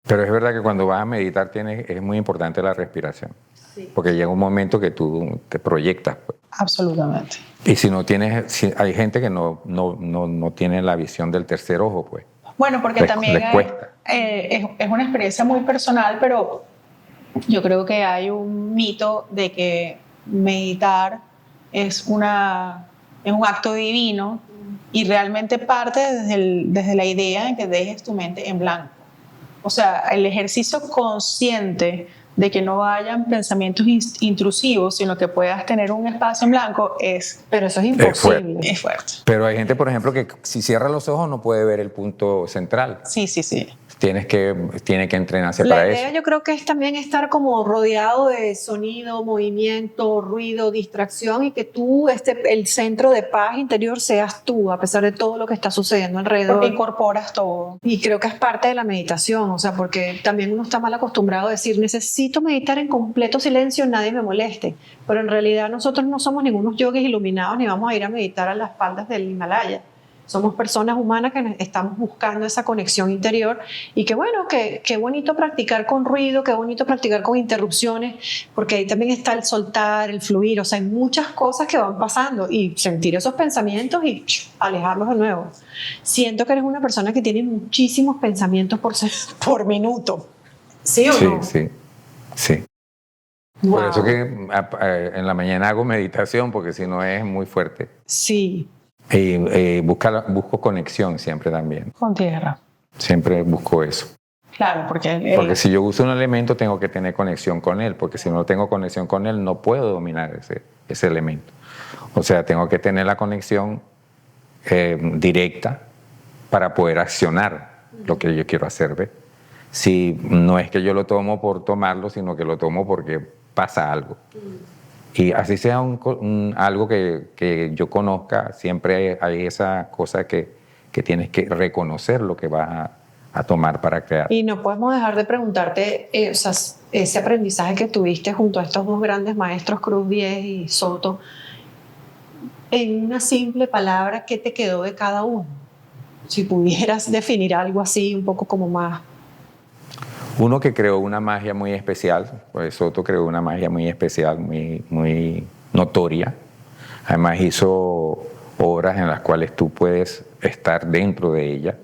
Pero es verdad que cuando vas a meditar es muy importante la respiración. Sí. Porque llega un momento que tú te proyectas. Pues. Absolutamente. Y si no tienes, hay gente que no tiene la visión del tercer ojo, pues. Bueno, porque también cuesta. Es una experiencia muy personal, pero yo creo que hay un mito de que meditar es un acto divino y realmente parte desde la idea de que dejes tu mente en blanco. O sea, el ejercicio consciente de que no vayan pensamientos intrusivos, sino que puedas tener un espacio en blanco pero eso es imposible. Es fuerte. Pero hay gente, por ejemplo, que si cierra los ojos no puede ver el punto central. Sí. Tiene que entrenarse para eso. La idea yo creo que es también estar como rodeado de sonido, movimiento, ruido, distracción y que tú, el centro de paz interior seas tú, a pesar de todo lo que está sucediendo alrededor. Porque incorporas todo. Y creo que es parte de la meditación, o sea, porque también uno está mal acostumbrado a decir, necesito meditar en completo silencio, nadie me moleste. Pero en realidad nosotros no somos ningunos yogis iluminados ni vamos a ir a meditar a las faldas del Himalaya. Somos personas humanas que estamos buscando esa conexión interior y que bueno, qué bonito practicar con ruido, qué bonito practicar con interrupciones, porque ahí también está el soltar, el fluir, o sea, hay muchas cosas que van pasando y sentir esos pensamientos y alejarlos de nuevo. Siento que eres una persona que tiene muchísimos pensamientos por minuto. ¿Sí o no? Sí. Wow. Por eso que en la mañana hago meditación, porque si no es muy fuerte. Sí. Y busco conexión siempre también. Con tierra. Siempre busco eso. Claro, porque si yo uso un elemento tengo que tener conexión con él, porque si no tengo conexión con él no puedo dominar ese elemento. O sea, tengo que tener la conexión directa para poder accionar lo que yo quiero hacer. ¿Ves? Si no es que yo lo tomo por tomarlo, sino que lo tomo porque pasa algo. Y así sea algo que yo conozca, siempre hay esa cosa que tienes que reconocer lo que vas a tomar para crear. Y no podemos dejar de preguntarte ese aprendizaje que tuviste junto a estos dos grandes maestros, Cruz Diez y Soto, en una simple palabra, ¿qué te quedó de cada uno? Si pudieras definir algo así, un poco como más... Uno que creó una magia muy especial, pues Soto creó una magia muy especial, muy notoria. Además hizo obras en las cuales tú puedes estar dentro de ella.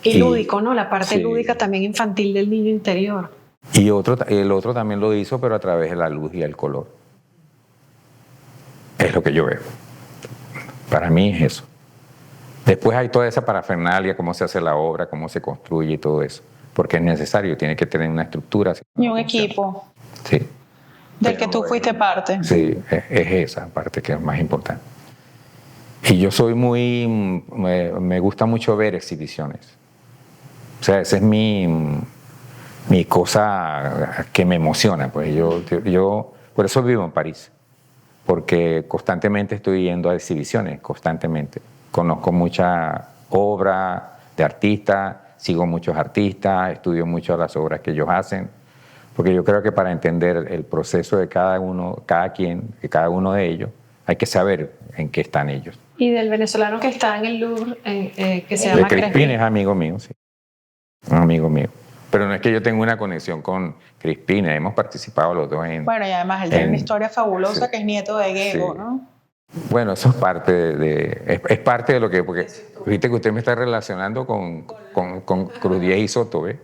Y lúdico, ¿no? La parte lúdica también infantil del niño interior. Y el otro también lo hizo, pero a través de la luz y el color. Es lo que yo veo. Para mí es eso. Después hay toda esa parafernalia, cómo se hace la obra, cómo se construye y todo eso. Porque es necesario, tiene que tener una estructura. Y un equipo. Sí. Del que tú fuiste parte. Sí, es esa parte que es más importante. Y yo soy me gusta mucho ver exhibiciones. O sea, esa es mi cosa que me emociona. Pues yo por eso vivo en París. Porque constantemente estoy yendo a exhibiciones, constantemente. Conozco mucha obra de artistas, sigo muchos artistas, estudio mucho las obras que ellos hacen, porque yo creo que para entender el proceso de cada uno de ellos, hay que saber en qué están ellos. Y del venezolano que está en el Louvre, que se llama Crispín, es amigo mío, sí. Un amigo mío. Pero no es que yo tenga una conexión con Crispín, hemos participado los dos en... Bueno, y además él tiene una historia fabulosa, que es nieto de Gego, ¿no? Bueno, eso es parte es parte de lo que... Porque viste que usted me está relacionando con Cruz Diez y Soto, ¿ves?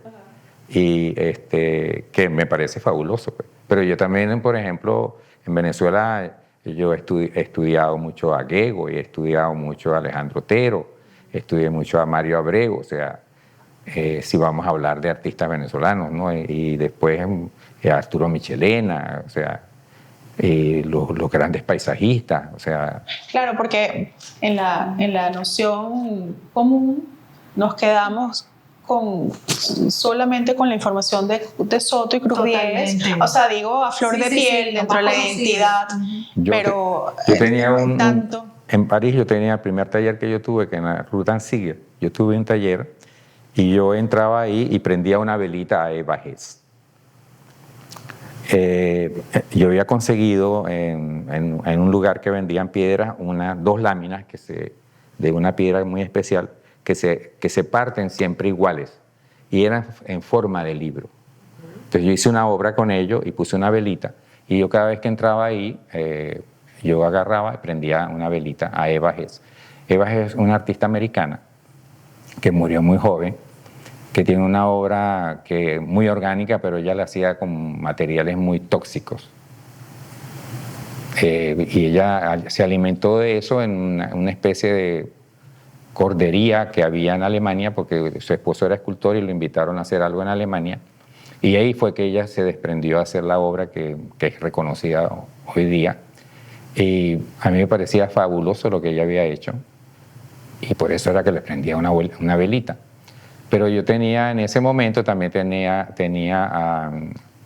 Y que me parece fabuloso. Pues. Pero yo también, por ejemplo, en Venezuela yo he estudiado mucho a Gego, y he estudiado mucho a Alejandro Otero, estudié mucho a Mario Abreu, o sea, si vamos a hablar de artistas venezolanos, ¿no? Y después Arturo Michelena, o sea, los grandes paisajistas, o sea... Claro, porque en la noción común nos quedamos solamente con la información de Soto y Cruz Diez. Totalmente. O sea, digo a flor de piel, dentro de la identidad, pero Yo tenía tanto. en París yo tenía el primer taller que yo tuve, que en la Rue d'Ansiger, yo tuve un taller y yo entraba ahí y prendía una velita a Eva Hess. Yo había conseguido en un lugar que vendían piedras dos láminas de una piedra muy especial que se parten siempre iguales y eran en forma de libro. Entonces yo hice una obra con ello y puse una velita y yo cada vez que entraba ahí yo agarraba y prendía una velita a Eva Hess. Eva Hess es una artista americana que murió muy joven, que tiene una obra muy orgánica, pero ella la hacía con materiales muy tóxicos. Y ella se alimentó de eso en una especie de cordería que había en Alemania, porque su esposo era escultor y lo invitaron a hacer algo en Alemania. Y ahí fue que ella se desprendió a hacer la obra que es reconocida hoy día. Y a mí me parecía fabuloso lo que ella había hecho. Y por eso era que le prendía una velita. Pero yo tenía, en ese momento, también tenía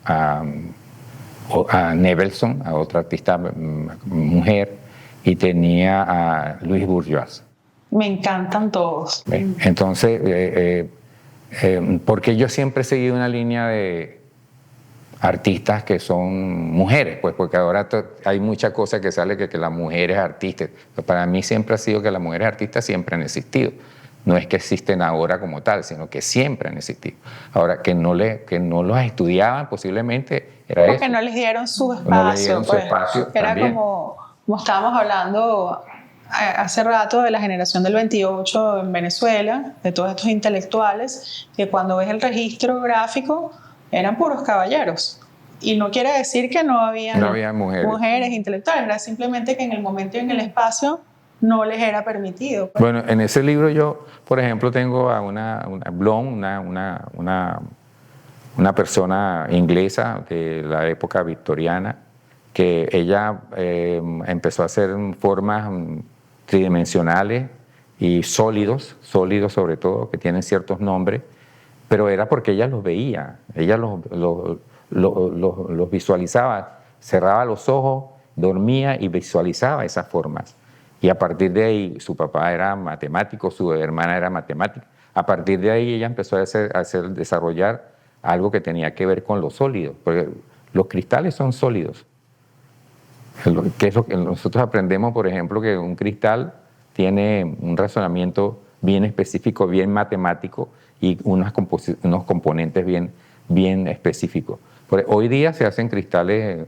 a Nevelson, a otra artista mujer, y tenía a Louise Bourgeois. Me encantan todos. Entonces, porque yo siempre he seguido una línea de artistas que son mujeres, pues porque ahora hay mucha cosa que sale que las mujeres artistas. Para mí siempre ha sido que las mujeres artistas siempre han existido. No es que existen ahora como tal, sino que siempre han existido. Ahora, que no los estudiaban posiblemente era porque eso. no les dieron su espacio. No les dieron su espacio Era también. como estábamos hablando hace rato de la generación del 28 en Venezuela, de todos estos intelectuales, que cuando ves el registro gráfico eran puros caballeros. Y no quiere decir que no había mujeres intelectuales, era simplemente que en el momento y en el espacio no les era permitido. Bueno, en ese libro yo, por ejemplo, tengo a una persona inglesa de la época victoriana, que ella empezó a hacer formas tridimensionales y sólidos sobre todo, que tienen ciertos nombres, pero era porque ella los veía, ella los visualizaba, cerraba los ojos, dormía y visualizaba esas formas. Y a partir de ahí, su papá era matemático, su hermana era matemática. A partir de ahí ella empezó a desarrollar algo que tenía que ver con lo sólido, porque los cristales son sólidos. Que es lo que nosotros aprendemos, por ejemplo, que un cristal tiene un razonamiento bien específico, bien matemático y unos componentes bien específicos. Hoy día se hacen cristales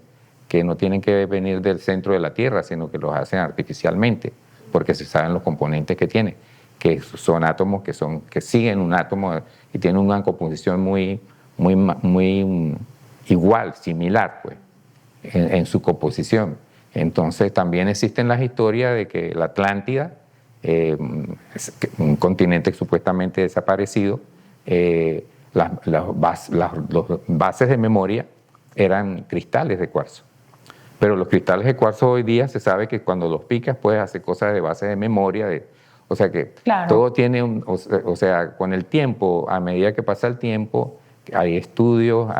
que no tienen que venir del centro de la Tierra, sino que los hacen artificialmente, porque se saben los componentes que tiene, que son átomos que siguen un átomo y tienen una composición muy igual, similar, pues, en su composición. Entonces también existe la historia de que la Atlántida, un continente supuestamente desaparecido, las bases de memoria eran cristales de cuarzo. Pero los cristales de cuarzo hoy día se sabe que cuando los picas puedes hacer cosas de base de memoria, o sea que claro, todo tiene o sea, con el tiempo, a medida que pasa el tiempo, hay estudios,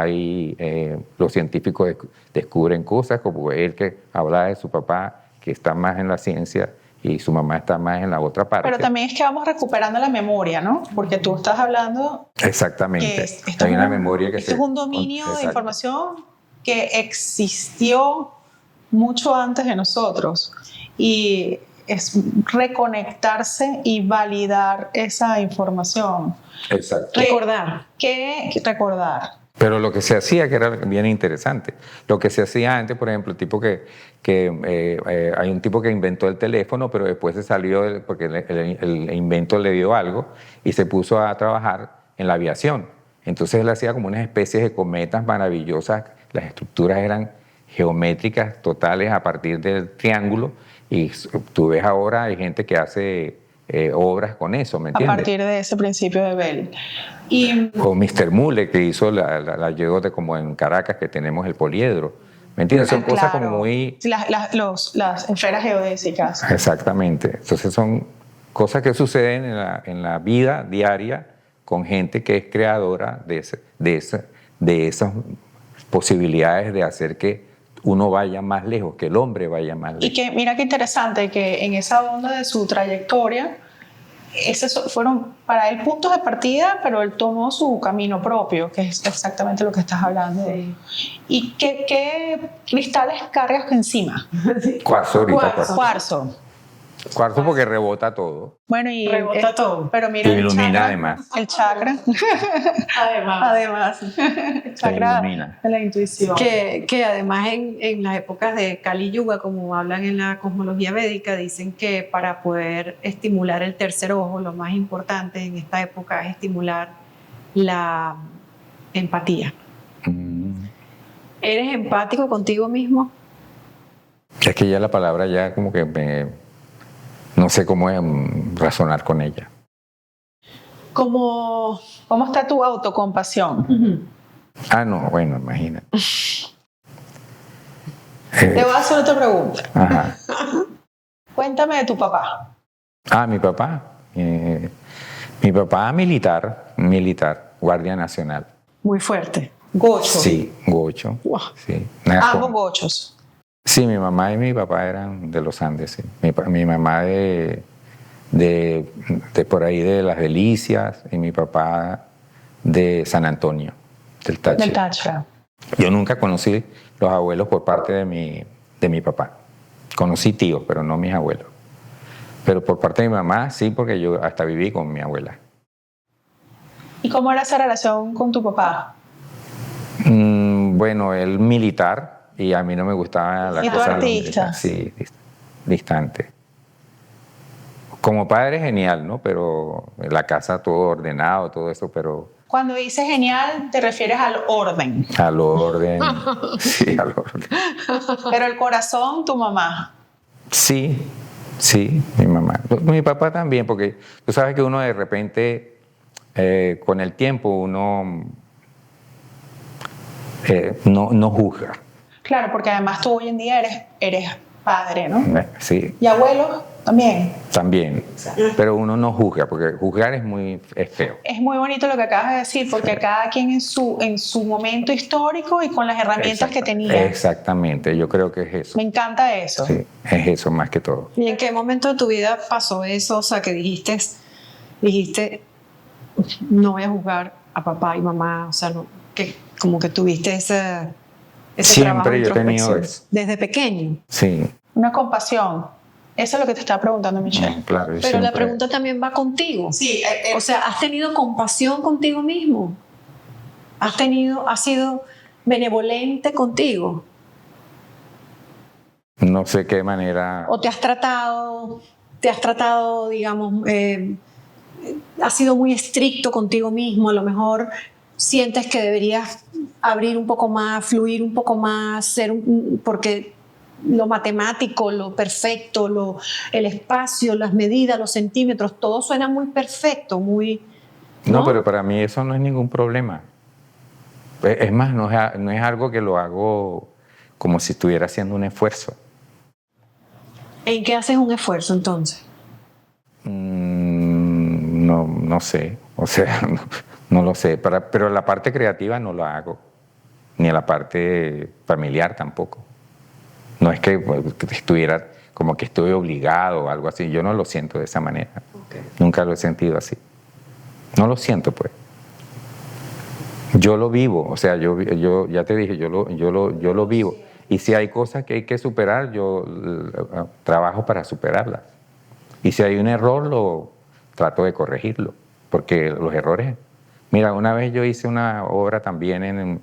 los científicos descubren cosas, como él que hablaba de su papá, que está más en la ciencia, y su mamá está más en la otra parte. Pero también es que vamos recuperando la memoria, ¿no? Porque tú estás hablando... Exactamente. Hay una memoria que esto es un dominio de información que existió mucho antes de nosotros. Y es reconectarse y validar esa información. Exacto. Recordar. ¿Qué recordar? Pero lo que se hacía, que era bien interesante, lo que se hacía antes, por ejemplo, el tipo hay un tipo que inventó el teléfono, pero después se salió porque el invento le dio algo y se puso a trabajar en la aviación. Entonces él hacía como unas especies de cometas maravillosas, las estructuras eran geométricas totales a partir del triángulo, y tú ves ahora hay gente que hace obras con eso, ¿me A entiendes? partir de ese principio de Bell. Y O Mr. Mule, que hizo la yegote como en Caracas, que tenemos el poliedro, ¿me entiendes? Son cosas claro, como muy... sí, las esferas geodésicas. Exactamente. Entonces son cosas que suceden en la vida diaria con gente que es creadora de esas posibilidades de hacer que uno vaya más lejos, que el hombre vaya más lejos. Y que mira qué interesante que en esa onda de su trayectoria, esos fueron para él puntos de partida, pero él tomó su camino propio, que es exactamente lo que estás hablando. Sí. ¿Y qué cristales cargas encima? Cuarzo ahorita. Cuarzo. Cuarzo porque rebota todo. Bueno, y Rebota todo. pero mira Y el ilumina chakra, además. el chakra. Además, el chakra ilumina. de la intuición. Que además en las épocas de Kali Yuga, como hablan en la cosmología védica, dicen que para poder estimular el tercer ojo, lo más importante en esta época es estimular la empatía. ¿Eres empático contigo mismo? Es que ya la palabra ya como que no sé cómo razonar con ella. ¿Cómo está tu autocompasión? Ah, no, bueno, imagínate. Te voy a hacer otra pregunta. Ajá. Cuéntame de tu papá. Ah, mi papá. Mi papá militar, guardia nacional. Muy fuerte. Gocho. Sí, gocho. Wow. Sí. Ambos gochos. Sí, mi mamá y mi papá eran de los Andes, sí. Mi mamá de por ahí de Las Delicias y mi papá de San Antonio, del Táchira. Del Táchira. Yo nunca conocí los abuelos por parte de mi papá. Conocí tíos, pero no mis abuelos. Pero por parte de mi mamá, sí, porque yo hasta viví con mi abuela. ¿Y cómo era esa relación con tu papá? Bueno, él militar y a mí no me gustaba la ¿Y tú cosa artista? Sí, distante. Como padre genial, ¿no? Pero la casa todo ordenado, todo eso, pero Cuando dices genial, te refieres al orden. al orden. Sí, al orden. Pero el corazón, tu mamá. Sí, mi mamá. Mi papá también, porque tú sabes que uno de repente, con el tiempo, uno no juzga. Claro, porque además tú hoy en día eres padre, ¿no? Sí, ¿Y abuelo? También. también. Pero uno no juzga, porque juzgar es feo. Es muy bonito lo que acabas de decir, porque cada quien en su momento histórico y con las herramientas que tenía. Exactamente, yo creo que es eso. Me encanta eso. Sí, es eso más que todo. ¿Y en qué momento de tu vida pasó eso? O sea, que dijiste, no voy a juzgar a papá y mamá, o sea, que como que tuviste ese trabajo de Siempre yo he tenido introspección. eso. Desde pequeño. Sí, Una compasión. Eso es lo que te estaba preguntando Michelle. claro. yo Pero la siempre- pregunta también va contigo. Sí, O sea, ¿has tenido compasión contigo mismo? ¿Has sido benevolente contigo? No sé qué manera. ¿O te has tratado, digamos, has sido muy estricto contigo mismo? A lo mejor sientes que deberías abrir un poco más, fluir un poco más, porque lo matemático, lo perfecto, el espacio, las medidas, los centímetros, todo suena muy perfecto, muy... No, pero para mí eso no es ningún problema. Es más, no es algo que lo hago como si estuviera haciendo un esfuerzo. ¿En qué haces un esfuerzo entonces? No sé, o sea, no lo sé. Pero la parte creativa no la hago, ni la parte familiar tampoco. No es que estuviera como que estoy obligado o algo así. Yo no lo siento de esa manera. Okay. Nunca lo he sentido así. No lo siento, pues. Yo lo vivo, o sea, yo ya te dije, yo lo vivo. Y si hay cosas que hay que superar, yo trabajo para superarlas. Y si hay un error, trato de corregirlo, porque los errores... Mira, una vez yo hice una obra también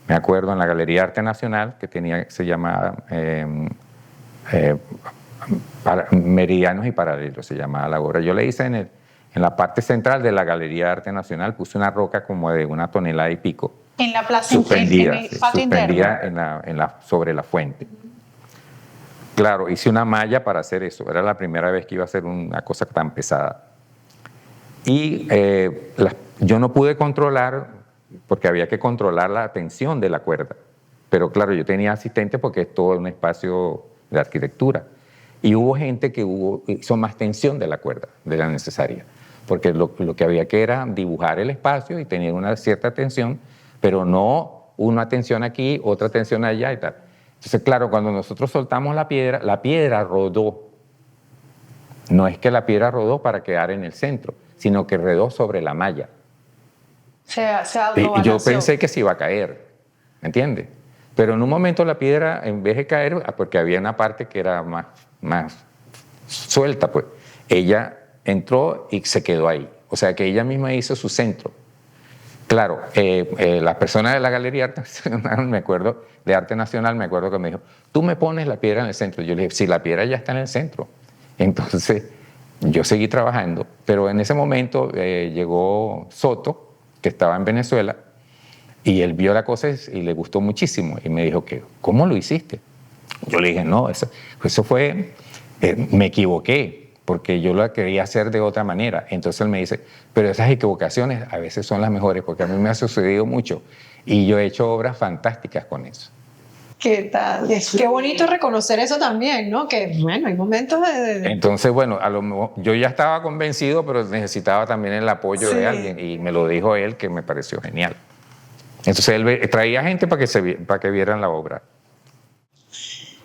me acuerdo, en la Galería Arte Nacional, que se llamaba Meridianos y Paralelos, se llamaba la obra. Yo la hice en la parte central de la Galería Arte Nacional, puse una roca como de 1,5 toneladas, En la plaza suspendida, en el patio interno. suspendida sobre la fuente. Claro, hice una malla para hacer eso. Era la primera vez que iba a hacer una cosa tan pesada. Y yo no pude controlar, porque había que controlar la tensión de la cuerda. Pero claro, yo tenía asistente porque es todo un espacio de arquitectura. Y hubo gente que hizo más tensión de la cuerda, de la necesaria. Porque lo que había que era dibujar el espacio y tener una cierta tensión, pero no una tensión aquí, otra tensión allá y tal. Entonces, claro, cuando nosotros soltamos la piedra rodó. No es que la piedra rodó para quedar en el centro, sino que rodó sobre la malla. Se Y yo pensé que se iba a caer, ¿me entiendes? Pero en un momento la piedra, en vez de caer, porque había una parte que era más suelta, pues, ella entró y se quedó ahí. O sea, que ella misma hizo su centro. Claro, las personas de la Galería Arte Nacional, de Arte Nacional, me acuerdo que me dijo, tú me pones la piedra en el centro. Yo le dije, sí, la piedra ya está en el centro. Entonces, yo seguí trabajando, pero en ese momento llegó Soto, que estaba en Venezuela, y él vio la cosa y le gustó muchísimo. Y me dijo, ¿cómo lo hiciste? Yo le dije, no, eso fue, me equivoqué, porque yo lo quería hacer de otra manera. Entonces él me dice, pero esas equivocaciones a veces son las mejores, porque a mí me ha sucedido mucho, y yo he hecho obras fantásticas con eso. ¿Qué tal? Qué bonito reconocer eso también, ¿no? Que, bueno, hay momentos de... Entonces, bueno, a lo mejor yo ya estaba convencido, pero necesitaba también el apoyo de alguien, y me lo dijo él, que me pareció genial. Entonces él traía gente para que vieran la obra.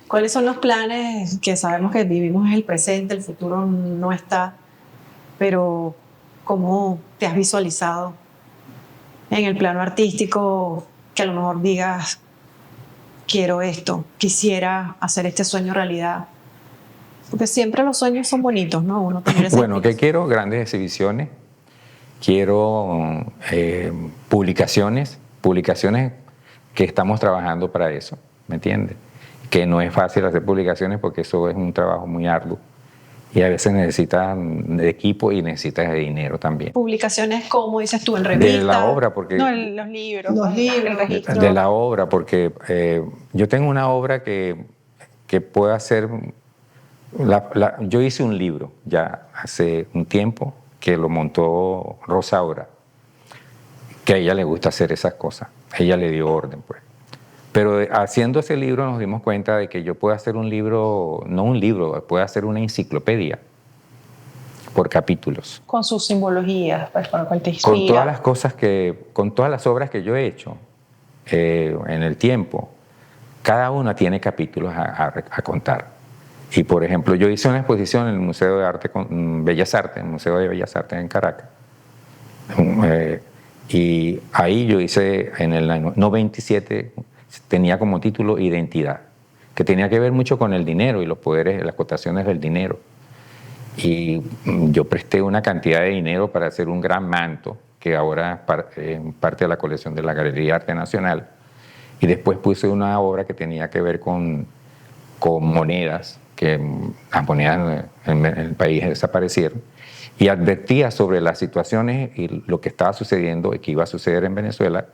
¿Cuáles son los planes? Que sabemos que vivimos en el presente, el futuro no está, pero ¿cómo te has visualizado en el plano artístico? Que a lo mejor digas, quiero esto, quisiera hacer este sueño realidad. Porque siempre los sueños son bonitos, ¿no? Uno tener esa Bueno, ¿qué quiero? Grandes exhibiciones. Quiero publicaciones que estamos trabajando para eso, ¿me entiendes? Que no es fácil hacer publicaciones porque eso es un trabajo muy arduo y a veces necesitas de equipo y necesitas de dinero también. publicaciones, como dices tú, en revistas. De la obra, porque... No, los libros. Los libros. El registro. De la obra, porque yo tengo una obra que puedo hacer... yo hice un libro ya hace un tiempo que lo montó Rosaura, que a ella le gusta hacer esas cosas. Ella le dio orden, pues. Pero haciendo ese libro nos dimos cuenta de que yo puedo hacer un libro, no un libro, puedo hacer una enciclopedia por capítulos. Con sus simbologías, pues, con lo cual te inspira. Con todas las cosas con todas las obras que yo he hecho en el tiempo, cada una tiene capítulos a contar. Y por ejemplo, yo hice una exposición en el Museo de Arte, Bellas Artes, el Museo de Bellas Artes en Caracas. Y ahí yo hice en el año 97, tenía como título Identidad, que tenía que ver mucho con el dinero y los poderes, las cotaciones del dinero. Y yo presté una cantidad de dinero para hacer un gran manto, que ahora es parte de la colección de la Galería Arte Nacional. Y después puse una obra que tenía que ver con monedas, que las monedas en el país desaparecieron. Y advertía sobre las situaciones y lo que estaba sucediendo y que iba a suceder en Venezuela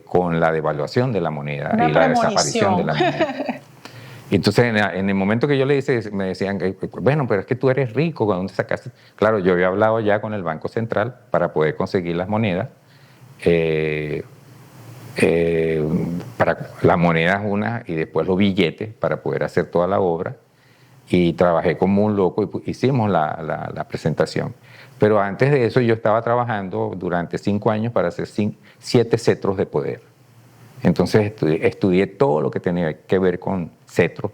con la devaluación de la moneda Una y la premonición. desaparición de la moneda. Y entonces en el momento que yo le hice, me decían, bueno, pero es que tú eres rico, ¿de dónde sacaste? Claro, yo había hablado ya con el Banco Central para poder conseguir las monedas. Para las monedas una y después los billetes para poder hacer toda la obra. Y trabajé como un loco y hicimos la presentación. Pero antes de eso yo estaba trabajando durante 5 años para hacer 7 cetros de poder. Entonces estudié todo lo que tenía que ver con cetros,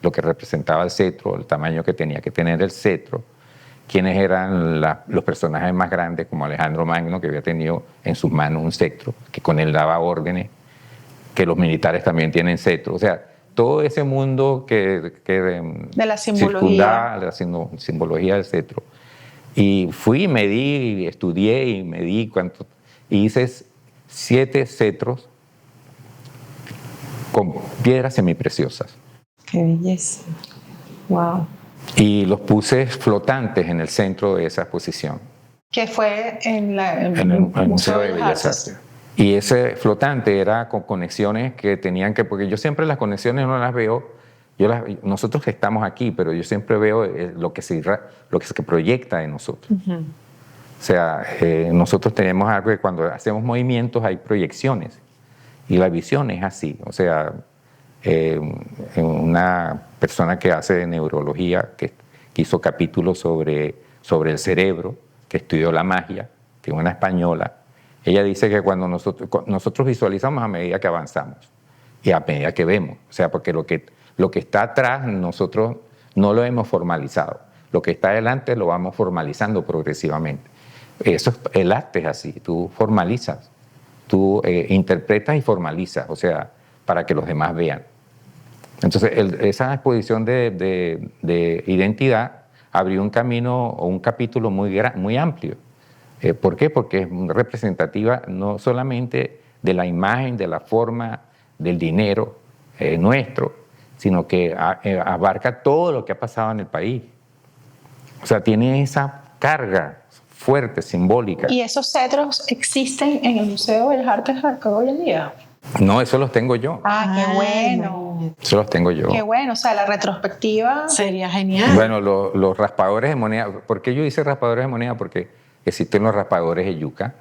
lo que representaba el cetro, el tamaño que tenía que tener el cetro, quiénes eran los personajes más grandes como Alejandro Magno, que había tenido en sus manos un cetro, que con él daba órdenes, que los militares también tienen cetro. O sea, todo ese mundo que de la simbología. La simbología del cetro. Y fui, medí, estudié y medí y hice 7 cetros con piedras semipreciosas. Qué belleza. Wow. Y los puse flotantes en el centro de esa exposición. Que fue en En el Museo de Bellas Artes. Y ese flotante era con conexiones que tenían que, porque yo siempre las conexiones no las veo, nosotros estamos aquí, pero yo siempre veo lo que se proyecta en nosotros. O sea, nosotros tenemos algo que cuando hacemos movimientos hay proyecciones y la visión es así. O sea, una persona que hace neurología, que hizo capítulos sobre el cerebro, que estudió la magia, que es una española, ella dice que cuando nosotros visualizamos a medida que avanzamos y a medida que vemos, o sea, porque lo que está atrás nosotros no lo hemos formalizado, lo que está adelante lo vamos formalizando progresivamente. El arte es así, tú formalizas, tú interpretas y formalizas, o sea, para que los demás vean. Entonces, esa exposición de identidad abrió un camino o un capítulo muy amplio. ¿Por qué? Porque es representativa no solamente de la imagen, de la forma, del dinero nuestro, sino que abarca todo lo que ha pasado en el país. O sea, tiene esa carga fuerte, simbólica. ¿Y esos cetros existen en el Museo de las Artes hoy en día? No, eso los tengo yo. Qué bueno. Eso los tengo yo. Qué bueno, o sea, la retrospectiva. Sería genial. Bueno, los raspadores de moneda. ¿Por qué yo hice raspadores de moneda? Porque existen los raspadores de yuca.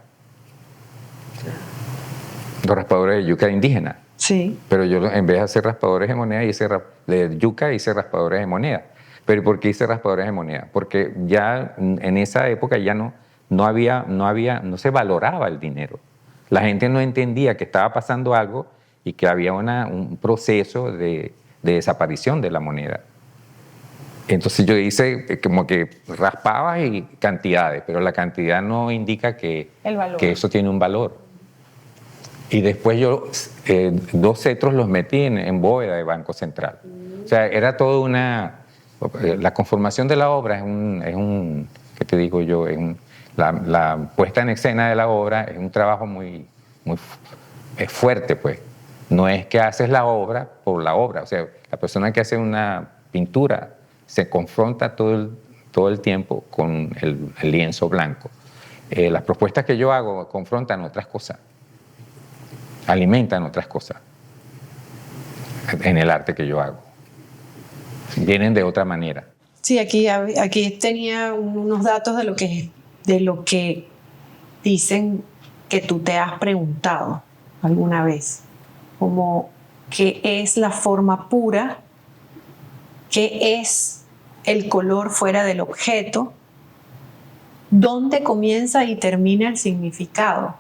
Los raspadores de yuca indígenas. Sí. Pero yo, en vez de hacer raspadores de moneda, de yuca, hice raspadores de moneda. ¿Pero por qué hice raspadores de moneda? Porque ya en esa época ya no se valoraba el dinero. La gente no entendía que estaba pasando algo y que había un proceso de desaparición de la moneda. Entonces yo hice como que raspaba y cantidades, pero la cantidad no indica que eso tiene un valor. Y después yo 2 cetros los metí en bóveda de Banco Central. O sea, era todo la conformación de la obra ¿qué te digo yo? La puesta en escena de la obra es un trabajo muy fuerte, pues. No es que haces la obra por la obra. O sea, la persona que hace una pintura se confronta todo el tiempo con el lienzo blanco. Las propuestas que yo hago confrontan otras cosas, alimentan otras cosas en el arte que yo hago. Vienen de otra manera. Sí, aquí tenía unos datos de lo que dicen que tú te has preguntado alguna vez, como qué es la forma pura, qué es el color fuera del objeto, dónde comienza y termina el significado.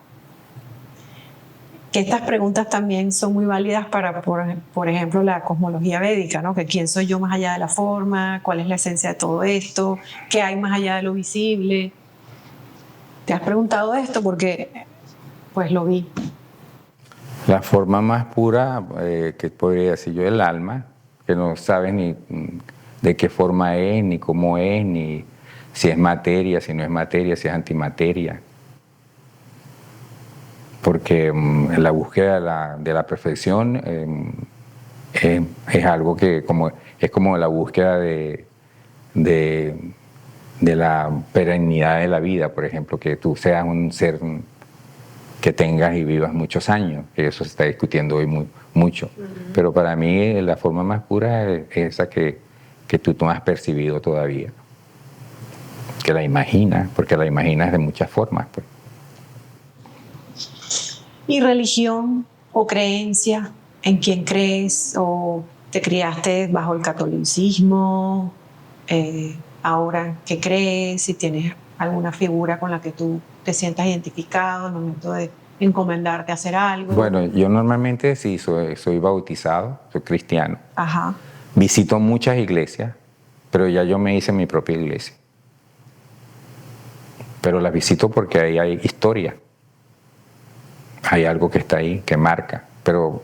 Que estas preguntas también son muy válidas para, por ejemplo, la cosmología védica, ¿no? Que quién soy yo más allá de la forma, cuál es la esencia de todo esto, qué hay más allá de lo visible. ¿Te has preguntado esto? Porque, pues lo vi. La forma más pura, que podría decir yo, el alma, que no sabes ni de qué forma es, ni cómo es, ni si es materia, si no es materia, si es antimateria. Porque en la búsqueda de la perfección es algo que es como la búsqueda de la perennidad de la vida, por ejemplo, que tú seas un ser que tengas y vivas muchos años, que eso se está discutiendo hoy mucho. Pero para mí la forma más pura es esa que tú no has percibido todavía, que la imaginas, porque la imaginas de muchas formas, pues. ¿Y religión o creencia? ¿En quién crees? ¿O te criaste bajo el catolicismo? Ahora, ¿qué crees? Si tienes alguna figura con la que tú te sientas identificado al momento de encomendarte a hacer algo. Bueno, yo normalmente sí soy bautizado, soy cristiano. Ajá. Visito muchas iglesias, pero ya yo me hice mi propia iglesia. Pero las visito porque ahí hay historia. Hay algo que está ahí, que marca. Pero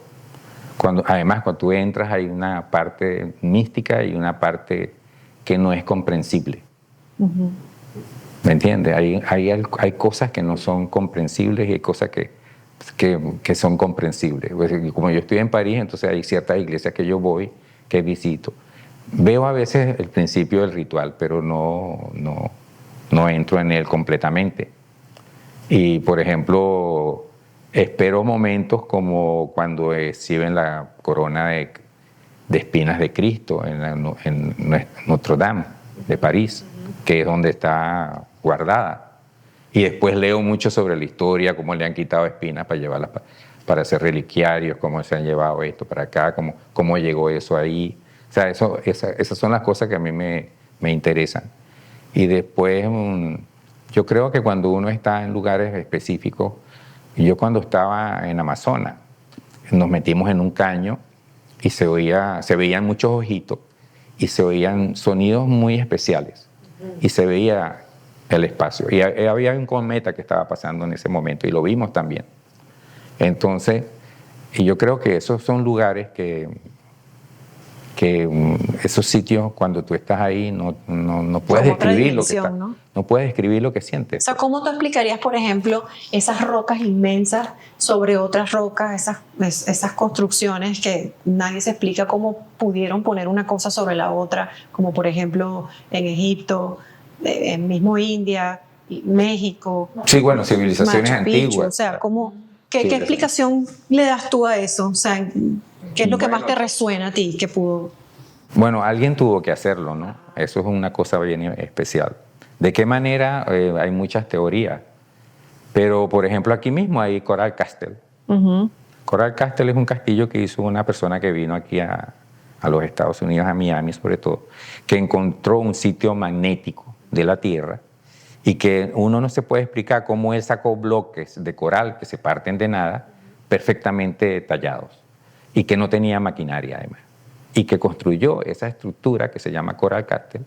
además cuando tú entras hay una parte mística y una parte que no es comprensible. Uh-huh. ¿Me entiendes? Hay cosas que no son comprensibles y hay cosas que son comprensibles. Como yo estoy en París, entonces hay ciertas iglesias que yo voy, que visito. Veo a veces el principio del ritual, pero no entro en él completamente. Y, por ejemplo, espero momentos como cuando exhiben la corona de espinas de Cristo en Notre Dame de París, que es donde está guardada. Y después leo mucho sobre la historia, cómo le han quitado espinas para llevarlas para hacer reliquiarios, cómo se han llevado esto para acá, cómo llegó eso ahí. O sea, esas son las cosas que a mí me interesan. Y después, yo creo que cuando uno está en lugares específicos, yo cuando estaba en Amazonas, nos metimos en un caño y se veían muchos ojitos y se oían sonidos muy especiales y se veía el espacio. Y había un cometa que estaba pasando en ese momento y lo vimos también. Entonces, y yo creo que esos son lugares que esos sitios, cuando tú estás ahí, no puedes describir lo que no puedes describir lo que sientes. O sea, ¿cómo tú explicarías, por ejemplo, esas rocas inmensas sobre otras rocas, esas construcciones que nadie se explica cómo pudieron poner una cosa sobre la otra, como por ejemplo en Egipto, en mismo India, México? Sí, bueno, civilizaciones Machu Picchu, antiguas. o sea, ¿qué explicación le das tú a eso? O sea, ¿qué es lo que más te resuena a ti que pudo? Bueno, alguien tuvo que hacerlo, ¿no? Eso es una cosa bien especial. ¿De qué manera? Hay muchas teorías. Pero, por ejemplo, aquí mismo hay Coral Castle. Coral Castle es un castillo que hizo una persona que vino aquí a los Estados Unidos, a Miami sobre todo, que encontró un sitio magnético de la Tierra y que uno no se puede explicar cómo él sacó bloques de coral que se parten de nada perfectamente tallados y que no tenía maquinaria además y que construyó esa estructura que se llama Coral Castle,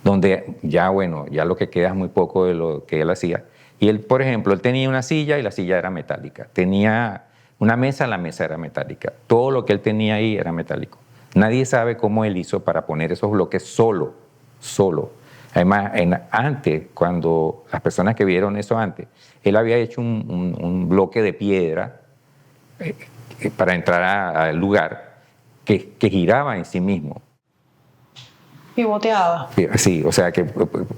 donde ya lo que queda es muy poco de lo que él hacía. Y él, por ejemplo, él tenía una silla y la silla era metálica, tenía una mesa, la mesa era metálica, todo lo que él tenía ahí era metálico. Nadie sabe cómo él hizo para poner esos bloques solo. Además, antes, cuando las personas que vieron eso antes, él había hecho un bloque de piedra para entrar al lugar que giraba en sí mismo. Pivoteaba. Sí, o sea,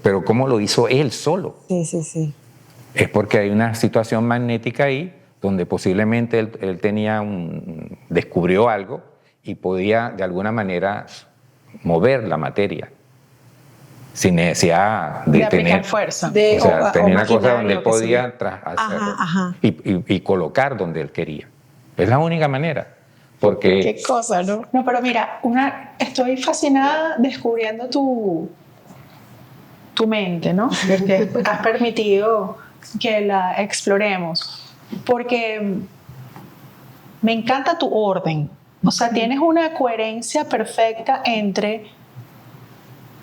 pero ¿cómo lo hizo él solo? Sí. Es porque hay una situación magnética ahí donde posiblemente él descubrió algo y podía de alguna manera mover la materia sin necesidad de tener fuerza. tenía una cosa donde él maquinario, podía hacerlo y colocar donde él quería. Es la única manera. Porque qué cosa, ¿no? No, pero mira, estoy fascinada descubriendo tu mente, ¿no? Que has permitido que la exploremos. Porque me encanta tu orden. O sea, tienes una coherencia perfecta entre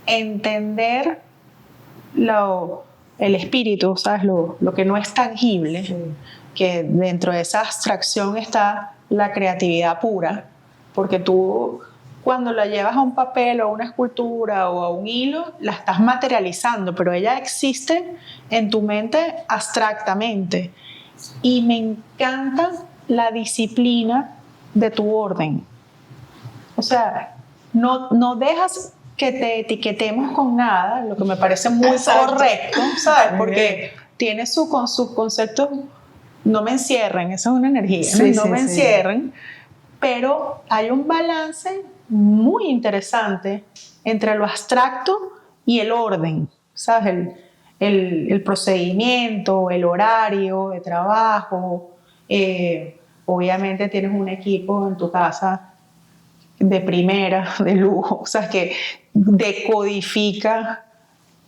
entender el espíritu, ¿sabes? Lo que no es tangible, que dentro de esa abstracción está la creatividad pura, porque tú cuando la llevas a un papel o a una escultura o a un hilo, la estás materializando, pero ella existe en tu mente abstractamente. Y me encanta la disciplina de tu orden. O sea, no dejas que te etiquetemos con nada, lo que me parece muy correcto, ¿sabes? Porque tiene sus conceptos, no me encierren, esa es una energía, no me encierren, pero hay un balance muy interesante entre lo abstracto y el orden, ¿sabes? El procedimiento, el horario de trabajo. Obviamente tienes un equipo en tu casa de primera, de lujo, o sea, que decodifica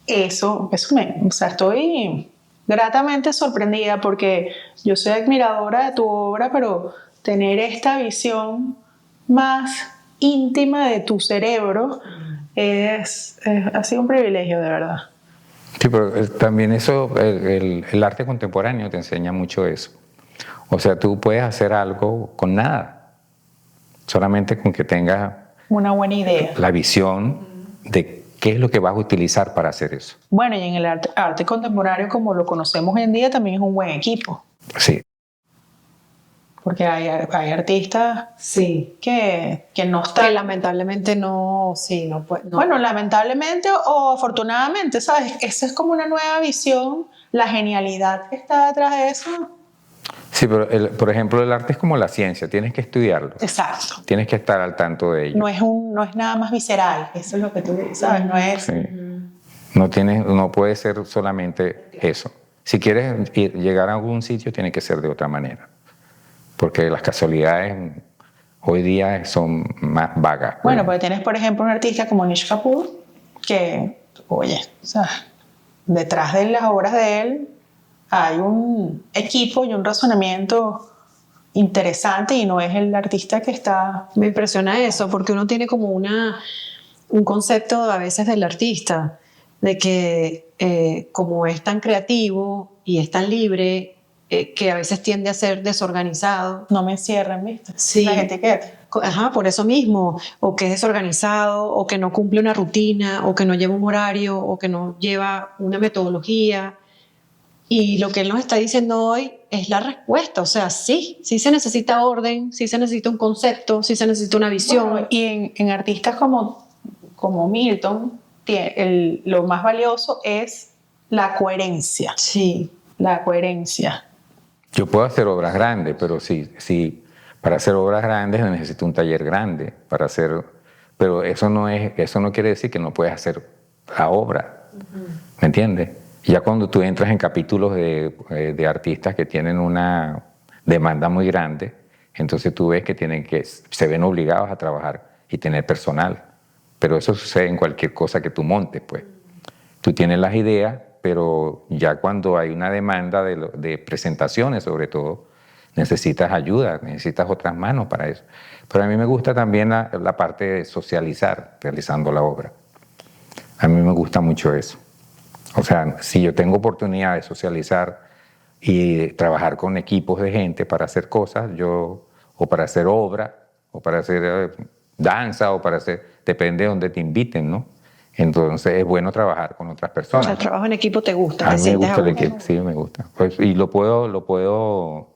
eso. O sea, estoy gratamente sorprendida porque yo soy admiradora de tu obra, pero tener esta visión más íntima de tu cerebro ha sido un privilegio, de verdad. Sí, pero también eso, el arte contemporáneo te enseña mucho eso. O sea, tú puedes hacer algo con nada, solamente con que tengas una buena idea, la visión de qué es lo que vas a utilizar para hacer eso. Bueno, y en el arte contemporáneo, como lo conocemos hoy en día, también es un buen equipo. Sí. Porque hay artistas que no están. Que lamentablemente no puede. Bueno, lamentablemente o afortunadamente, ¿sabes? Esa es como una nueva visión, la genialidad que está detrás de eso. Sí, pero por ejemplo el arte es como la ciencia, tienes que estudiarlo, Exacto. tienes que estar al tanto de ello. No es nada más visceral, eso es lo que tú sabes, no es... Sí. No puede ser solamente eso. Si quieres llegar a algún sitio, tiene que ser de otra manera, porque las casualidades hoy día son más vagas. Bueno, porque tienes, por ejemplo, un artista como Nish Kapoor, que, oye, o sea, detrás de las obras de él hay un equipo y un razonamiento interesante y no es el artista que está... Me impresiona eso, porque uno tiene como un concepto a veces del artista, de que como es tan creativo y es tan libre, que a veces tiende a ser desorganizado. No me cierran, ¿viste? Sí. Las etiquetas. Ajá, por eso mismo, o que es desorganizado, o que no cumple una rutina, o que no lleva un horario, o que no lleva una metodología. Y lo que él nos está diciendo hoy es la respuesta. O sea, sí se necesita orden, sí se necesita un concepto, sí se necesita una visión. Bueno, y en artistas como Milton, lo más valioso es la coherencia. Sí. La coherencia. Yo puedo hacer obras grandes, pero sí, para hacer obras grandes necesito un taller grande para hacer, pero eso no quiere decir que no puedes hacer la obra. ¿Me entiendes? Ya cuando tú entras en capítulos de artistas que tienen una demanda muy grande, entonces tú ves que se ven obligados a trabajar y tener personal. Pero eso sucede en cualquier cosa que tú montes, pues. Tú tienes las ideas, pero ya cuando hay una demanda de presentaciones, sobre todo, necesitas ayuda, necesitas otras manos para eso. Pero a mí me gusta también la parte de socializar realizando la obra. A mí me gusta mucho eso. O sea, si yo tengo oportunidad de socializar y trabajar con equipos de gente para hacer cosas, o para hacer obra, o para hacer danza, depende de donde te inviten, ¿no? Entonces es bueno trabajar con otras personas. O sea, el trabajo en equipo te gusta. A mí me gusta el equipo, sí, me gusta. Pues, y lo puedo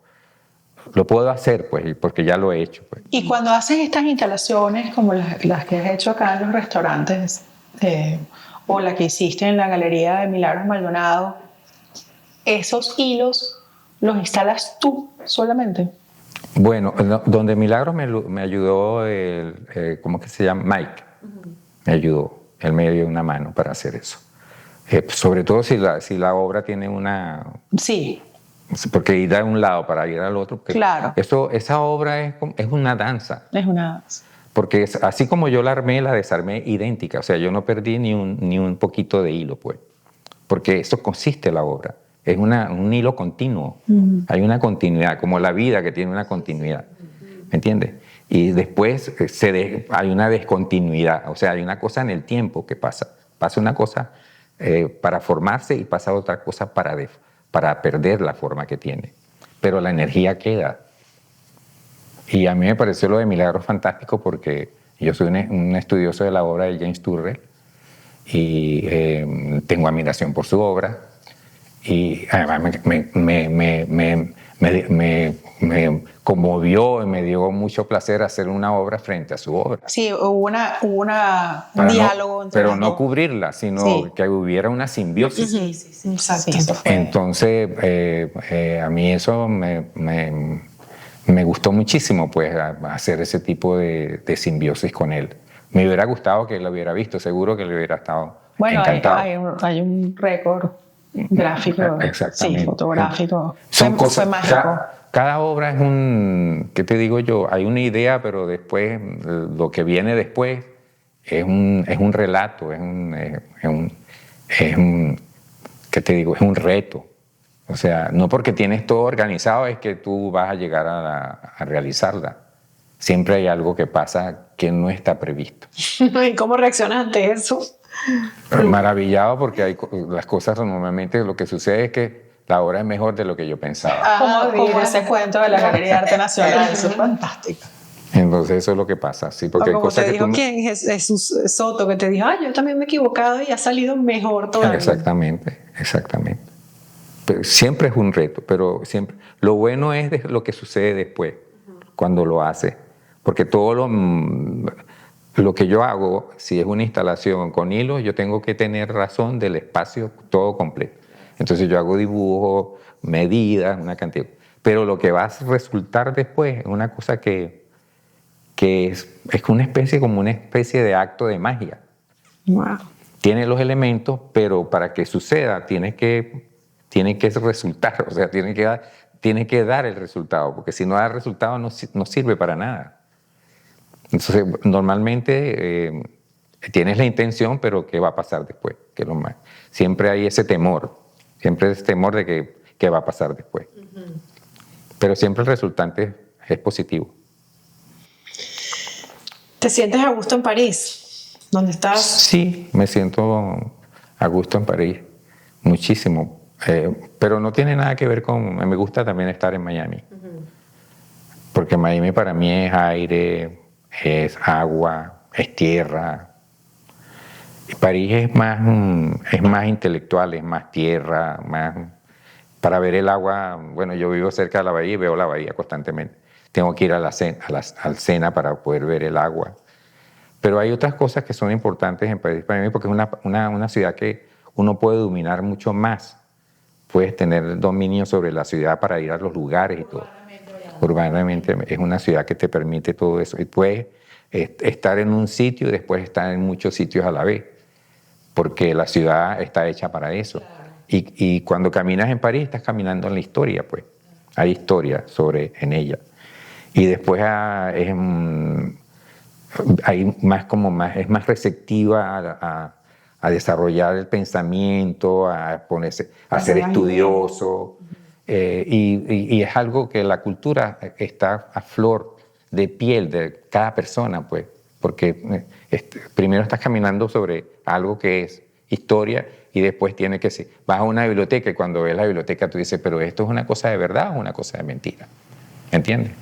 hacer, pues, porque ya lo he hecho. Pues. Y cuando haces estas instalaciones como las que has hecho acá en los restaurantes, o la que hiciste en la Galería de Milagros Maldonado, ¿esos hilos los instalas tú solamente? Bueno, donde Milagros me ayudó, ¿cómo que se llama? Mike. Me ayudó. Él me dio una mano para hacer eso. Sobre todo si la obra tiene una... Sí. Porque ir de un lado para ir al otro. Claro. Esa obra es una danza. Es una danza. Porque así como yo la armé, la desarmé idéntica. O sea, yo no perdí ni un poquito de hilo, pues. Porque eso consiste en la obra. Es un hilo continuo. Hay una continuidad, como la vida que tiene una continuidad. ¿Me entiendes? Y después hay una descontinuidad. O sea, hay una cosa en el tiempo que pasa. Pasa una cosa para formarse y pasa otra cosa para perder la forma que tiene. Pero la energía queda. Y a mí me pareció lo de Milagros fantástico porque yo soy un estudioso de la obra de James Turrell y tengo admiración por su obra y además me conmovió y me dio mucho placer hacer una obra frente a su obra. Sí, hubo un diálogo entre pero las no dos. cubrirla, sino que hubiera una simbiosis. Sí, exacto. Sí, eso fue. Entonces, a mí eso me gustó muchísimo, pues, hacer ese tipo de simbiosis con él. Me hubiera gustado que lo hubiera visto, seguro que le hubiera estado encantado. Hay un récord gráfico, Exactamente. sí, fotográfico. Son cosas, fue mágico. Cada obra es ¿qué te digo yo? Hay una idea, pero después, lo que viene después es un relato, ¿qué te digo? Es un reto. O sea, no porque tienes todo organizado es que tú vas a llegar a realizarla. Siempre hay algo que pasa que no está previsto. ¿Y cómo reaccionas ante eso? Maravillado porque las cosas normalmente lo que sucede es que la obra es mejor de lo que yo pensaba. Como ese cuento de la Galería de Arte Nacional, eso es fantástico. Entonces eso es lo que pasa, sí, porque hay como cosas te que dijo ¿quién? Jesús Soto, que te dijo, yo también me he equivocado y ha salido mejor todo. Exactamente. Pero siempre es un reto, pero siempre. Lo bueno es lo que sucede después, cuando lo haces, porque todo lo que yo hago, si es una instalación con hilos, yo tengo que tener razón del espacio todo completo. Entonces yo hago dibujos, medidas, una cantidad. pero lo que va a resultar después es una cosa que es una especie, como una especie de acto de magia. Wow. Tiene los elementos, pero para que suceda tiene que resultar, o sea, tiene que dar el resultado, porque si no da el resultado no sirve para nada. Entonces, normalmente tienes la intención, pero ¿qué va a pasar después? Siempre hay ese temor de qué va a pasar después. Pero siempre el resultante es positivo. ¿Te sientes a gusto en París? ¿Dónde estás? Sí, me siento a gusto en París, muchísimo. Pero no tiene nada que ver con... Me gusta también estar en Miami. Porque Miami para mí es aire, es agua, es tierra. Y París es más intelectual, es más tierra, más... Para ver el agua, bueno, yo vivo cerca de la bahía y veo la bahía constantemente. Tengo que ir al Sena para poder ver el agua. Pero hay otras cosas que son importantes en París para mí, porque es una ciudad que uno puede dominar mucho más. Puedes tener dominio sobre la ciudad para ir a los lugares y todo. Urbanamente es una ciudad que te permite todo eso. Y puedes estar en un sitio y después estar en muchos sitios a la vez, porque la ciudad está hecha para eso. Y cuando caminas en París, estás caminando en la historia, pues. Hay historia en ella. Y después es más receptiva a desarrollar el pensamiento, a ser estudioso. Y es algo que la cultura está a flor de piel de cada persona, pues. Porque primero estás caminando sobre algo que es historia y después tiene que ser. Vas a una biblioteca y cuando ves la biblioteca tú dices, pero ¿esto es una cosa de verdad o una cosa de mentira? ¿Entiendes?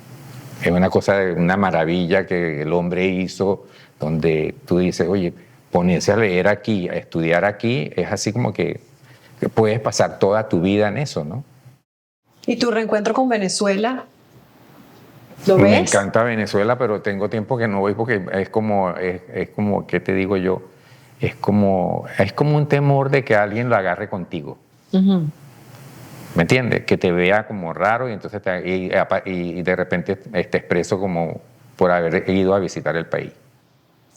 Es una cosa de una maravilla que el hombre hizo, donde tú dices, oye, ponerse a leer aquí, a estudiar aquí, es así como que puedes pasar toda tu vida en eso, ¿no? ¿Y tu reencuentro con Venezuela? ¿Lo ves? Me encanta Venezuela, pero tengo tiempo que no voy porque es como, ¿qué te digo yo? Es como un temor de que alguien lo agarre contigo. Uh-huh. ¿Me entiendes? Que te vea como raro y entonces y de repente estés preso como por haber ido a visitar el país.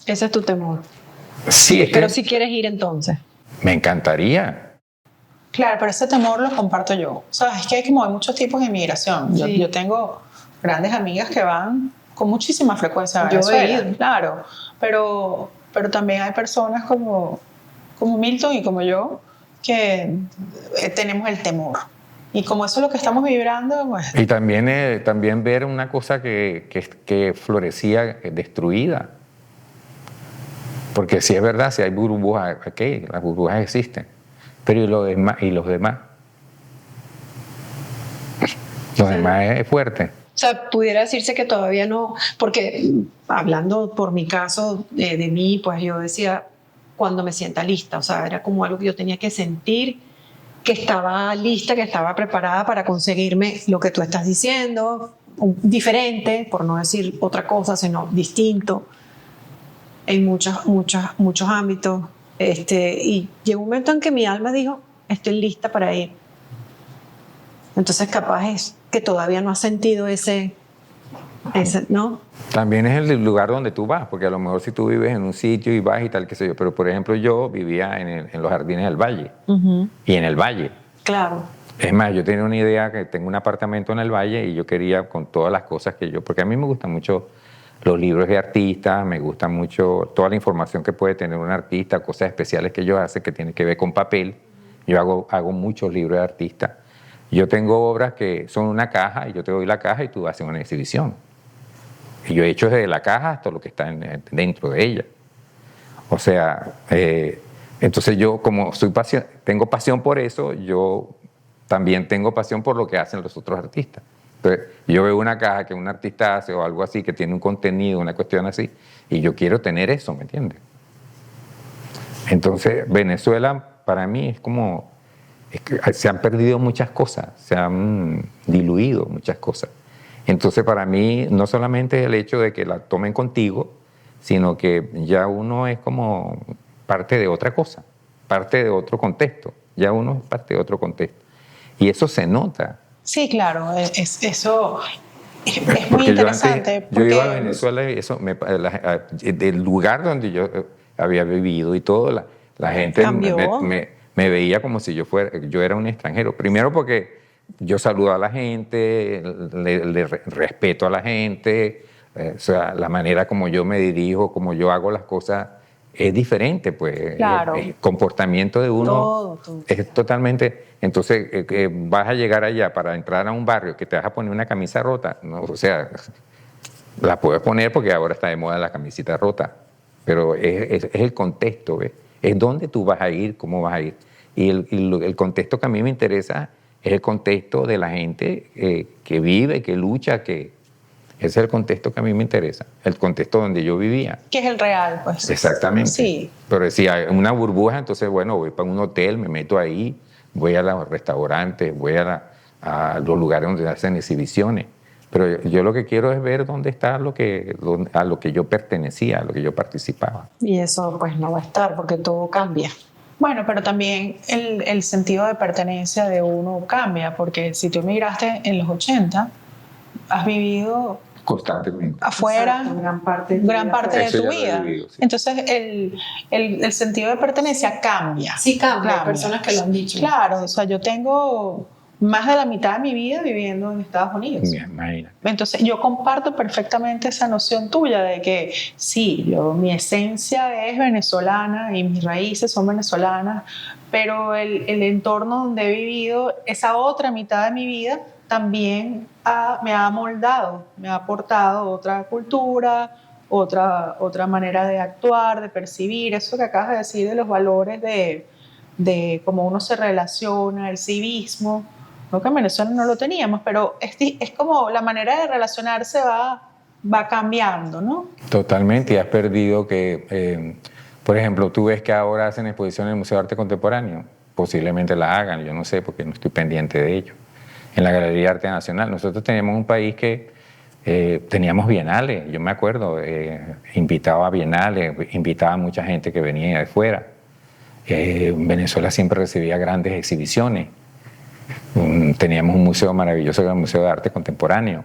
Ese es tu temor. Sí, pero si quieres ir entonces. Me encantaría. Claro, pero ese temor lo comparto yo. Sabes, es que hay muchos tipos de inmigración. Sí. Yo tengo grandes amigas que van con muchísima frecuencia a Venezuela. Yo he ido. Claro, pero también hay personas como Milton y como yo que tenemos el temor. Y como eso es lo que estamos vibrando, pues... Y también ver una cosa que florecía destruida. Porque si es verdad, si hay burbujas, okay, las burbujas existen. Pero ¿y los demás? Los demás es fuerte. O sea, pudiera decirse que todavía no, porque hablando por mi caso, de mí, pues yo decía, cuando me sienta lista, o sea, era como algo que yo tenía que sentir, que estaba lista, que estaba preparada para conseguirme lo que tú estás diciendo, diferente, por no decir otra cosa, sino distinto, en muchos ámbitos. Y llegó un momento en que mi alma dijo, estoy lista para ir. Entonces capaz es que todavía no has sentido ese, ¿no? También es el lugar donde tú vas, porque a lo mejor si tú vives en un sitio y vas y tal, qué sé yo, pero por ejemplo yo vivía en los Jardines del Valle, uh-huh, y en el Valle. Claro. Es más, yo tenía una idea que tengo un apartamento en el Valle y yo quería con todas las cosas porque a mí me gustan mucho los libros de artistas, me gusta mucho toda la información que puede tener un artista, cosas especiales que ellos hacen que tienen que ver con papel. Yo hago muchos libros de artistas. Yo tengo obras que son una caja y yo te doy la caja y tú haces una exhibición. Y yo he hecho desde la caja hasta lo que está dentro de ella. O sea, entonces yo como tengo pasión por eso, yo también tengo pasión por lo que hacen los otros artistas. Entonces, yo veo una caja que un artista hace o algo así, que tiene un contenido, una cuestión así, y yo quiero tener eso, ¿me entiendes? Entonces, Venezuela para mí es como... se han perdido muchas cosas, se han diluido muchas cosas. Entonces para mí no solamente es el hecho de que la tomen contigo, sino que ya uno es como parte de otra cosa, parte de otro contexto, ya uno es parte de otro contexto. Y eso se nota. Sí, claro, eso es muy Porque interesante. yo iba a Porque Venezuela y del lugar donde yo había vivido y todo, la gente cambió. me veía como si yo era un extranjero. Primero porque yo saludo a la gente, le respeto a la gente, o sea, la manera como yo me dirijo, como yo hago las cosas es diferente, pues Claro. el comportamiento de uno Todo. es totalmente. Entonces, vas a llegar allá para entrar a un barrio que te vas a poner una camisa rota, ¿no? O sea, la puedes poner porque ahora está de moda la camisita rota, pero es el contexto, ¿ves? Es dónde tú vas a ir, cómo vas a ir. Y el contexto que a mí me interesa es el contexto de la gente que vive, que lucha, ese es el contexto que a mí me interesa, el contexto donde yo vivía. Que es el real, pues. Exactamente. Sí. Pero si hay una burbuja, entonces, bueno, voy para un hotel, me meto ahí, voy a los restaurantes, voy a los lugares donde hacen exhibiciones. Pero yo lo que quiero es ver dónde está a lo que yo pertenecía, a lo que yo participaba. Y eso pues no va a estar porque todo cambia. Bueno, pero también el sentido de pertenencia de uno cambia, porque si tú emigraste en los 80, has vivido Constantemente. afuera Exacto, gran parte de Eso tu ya lo he vida. vivido, sí. Entonces el sentido de pertenencia cambia. Sí cambia, hay personas que lo han dicho. Claro, o sea, yo tengo más de la mitad de mi vida viviendo en Estados Unidos. Imagínate. Entonces yo comparto perfectamente esa noción tuya de que sí, mi esencia es venezolana y mis raíces son venezolanas, pero el entorno donde he vivido, esa otra mitad de mi vida, también me ha moldado, me ha aportado otra cultura, otra manera de actuar, de percibir, eso que acabas de decir de los valores de cómo uno se relaciona, el civismo. No que en Venezuela no lo teníamos, pero es como la manera de relacionarse va cambiando, ¿no? Totalmente, y has perdido por ejemplo, tú ves que ahora hacen exposiciones en el Museo de Arte Contemporáneo, posiblemente la hagan, yo no sé porque no estoy pendiente de ello. En la Galería de Arte Nacional, nosotros teníamos un país que teníamos bienales, yo me acuerdo, invitaba a bienales, invitaba a mucha gente que venía de fuera. Venezuela siempre recibía grandes exhibiciones. Teníamos un museo maravilloso, el Museo de Arte Contemporáneo.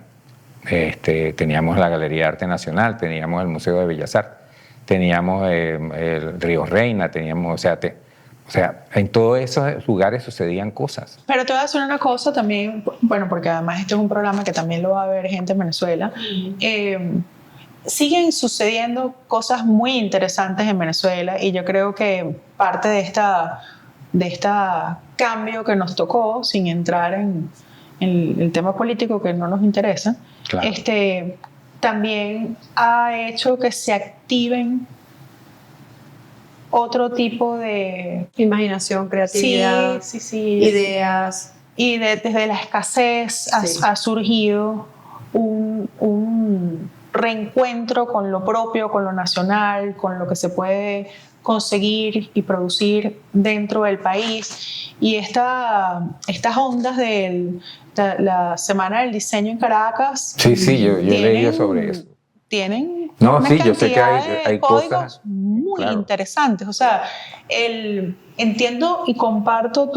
Teníamos la Galería de Arte Nacional, teníamos el Museo de Bellas Artes, teníamos el Río Reina, teníamos, o sea, en todos esos lugares sucedían cosas. Pero te voy a decir una cosa también, bueno, porque además este es un programa que también lo va a ver gente en Venezuela. Siguen sucediendo cosas muy interesantes en Venezuela y yo creo que parte de esta cambio que nos tocó, sin entrar en el tema político que no nos interesa, Claro. también ha hecho que se activen otro tipo de Imaginación, creatividad, sí, ideas. y desde la escasez ha surgido un reencuentro con lo propio, con lo nacional, con lo que se puede conseguir y producir dentro del país. Y estas ondas de la Semana del Diseño en Caracas. Sí, yo he leído sobre eso. Tienen No, una sí, yo sé que cantidad hay de códigos cosas muy claro. interesantes. O sea, entiendo y comparto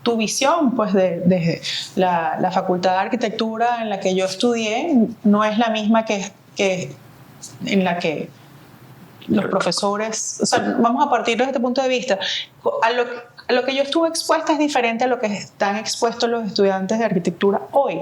tu visión, pues, de la Facultad de Arquitectura en la que yo estudié, no es la misma que en la que los profesores, o sea, vamos a partir desde este punto de vista. A lo que yo estuve expuesta es diferente a lo que están expuestos los estudiantes de arquitectura hoy.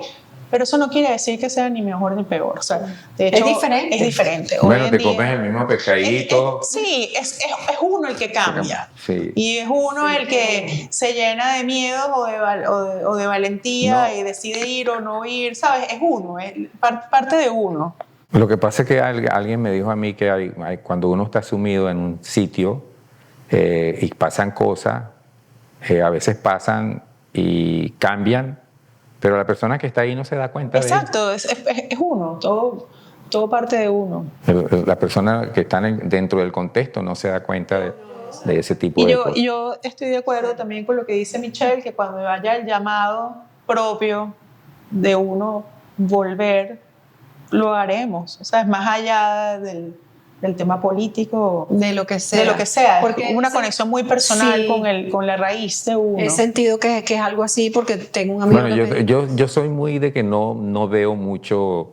Pero eso no quiere decir que sea ni mejor ni peor. O sea, de hecho, Es diferente. Bueno, te comes el mismo pescadito. Sí, es uno el que cambia. Sí. Y es uno el que se llena de miedo o de valentía No. y decide ir o no ir, ¿sabes? Es uno, es parte de uno. Lo que pasa es que alguien me dijo a mí que cuando uno está sumido en un sitio y pasan cosas, a veces pasan y cambian, pero la persona que está ahí no se da cuenta Exacto, de es uno, todo parte de uno. La persona que está dentro del contexto no se da cuenta de ese tipo de cosas. Y yo estoy de acuerdo también con lo que dice Michelle, que cuando haya el llamado propio de uno volver, lo haremos. O sea, es más allá de del tema político, De lo que sea. de lo que sea. Porque Porque una conexión muy personal sí, con la raíz de uno. he sentido que es algo así porque tengo un amigo Bueno, que me- yo soy muy de que no veo mucho